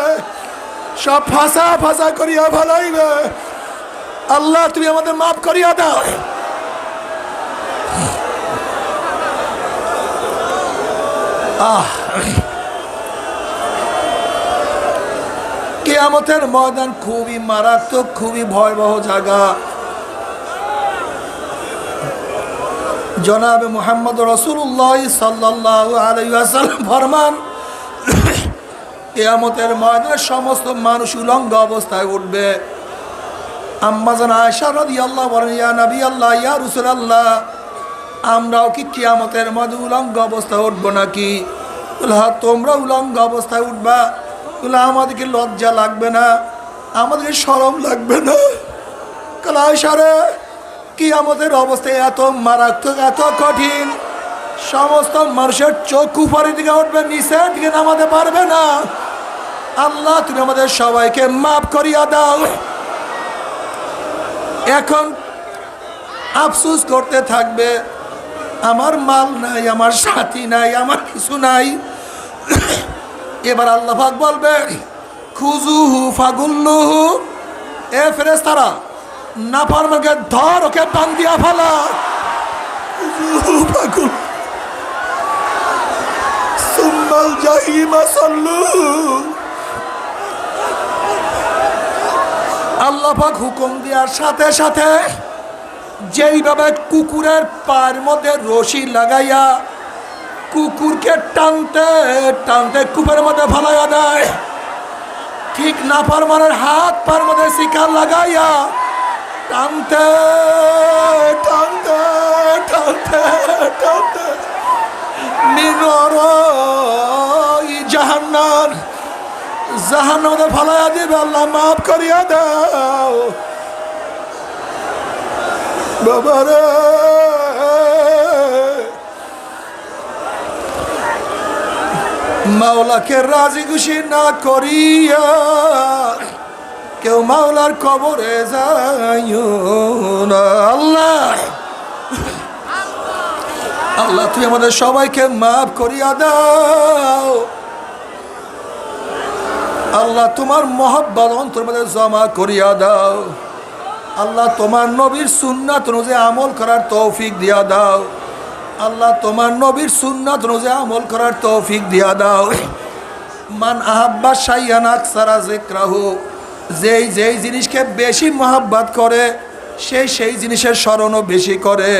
সব ফাঁসা ফাঁসা করিয়া ভালাইবে। আল্লাহ তুমি আমাদের মাফ করিয়া দাও। কিয়ামতের ময়দান খুবই মারাত্মক, খুবই ভয়াবহ জায়গা। জনাবে মুহাম্মদ রাসূলুল্লাহ সাল্লাল্লাহু আলাইহি ওয়াসাল্লাম ফরমান, কিয়ামতের ময়দানে সমস্ত মানুষ উলঙ্গ অবস্থায় উঠবে। আম্মা জান আয়েশা রাদিয়াল্লাহু বলেন, ইয়া নবী আল্লাহ, ইয়া রাসূলুল্লাহ, আমরাও কি কিয়ামতের ময়দানে উলঙ্গ অবস্থায় উঠবো নাকি? হ্যাঁ, তোমরা উলঙ্গ অবস্থায় উঠবা। আমাদেরকে লজ্জা লাগবে না? আমাদেরকে শরম লাগবে না? আয়েশা রে, কিয়ামতের অবস্থা এত মারাত্মক, এত কঠিন, সমস্ত মানুষের চোখ উপরের দিকে উঠবে, নিচের দিকে নামাতে পারবে না। আল্লাহ তুমি আমাদের সবাইকে মাফ করিয়া দাও। এখন আফসোস করতে থাকবে, আমার মাল নাই, আমার সাথী নাই, আমার কিছু নাই। এবার আল্লাহ পাক বলবে, খুজুহু ফাগুল্লুহু, এ ফেরেশতারা, নাফরমানকে ধর, ওকে বান্ধিয়া ফেলা। খুজুহু ফাগুল সুম্মাল জাহিমা সাল্লুহু। আল্লাহ পাক হুকুম দেওয়ার সাথে সাথে যেইভাবে কুকুরের পায়ের মধ্যে রশি লাগাইয়া কুকুরকে টানতে টানতে কূপের মধ্যে ফালাইয়া দেয়, ঠিক নাফরমানের হাত পায়ের মধ্যে শিকার লাগাইয়া টানতে টানতে টানতে টানতে জাহান্নাম জাহান্নামে ফালাইয়া দিবে। আল্লাহ মাফ করিয়া দাও বাবারে। মাওলাকে রাজি খুশি না করিয়া কেউ মাওলার কবরে যাইও না। আল্লাহ আল্লাহ তুমি আমাদের সবাইকে মাফ করিয়া দাও। আল্লাহ তোমার মহব্বত অন্তর মধ্যে জমা করিয়া দাও। আল্লাহ তোমার নবীর সুন্নাত অনুযায়ী আমল করার তৌফিক দিয়া দাও। আল্লাহ তোমার নবীর সুন্নাত অনুযায়ী আমল করার তৌফিক দিয়া দাও। মান আহাব্বা শাইয়ান আকসারা যিকরাহু, যেই যেই জিনিসকে বেশি মহব্বত করে সেই জিনিসের স্মরণও বেশি করে।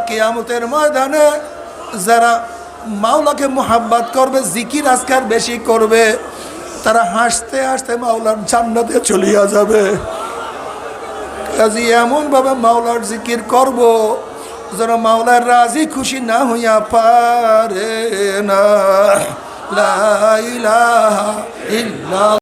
কিয়ামতের ময়দানে যারা মাওলাকে মহব্বত করবে, জিকির আজকার বেশি করবে, তারা হাসতে হাসতে মাওলার জান্নাতে চলিয়া যাবে। কাজী এমনভাবে মাওলার জিকির করব যেন মাওলার রাজি খুশি না হইয়া পারে না। লা ইলাহা ইল্লাল্লাহ।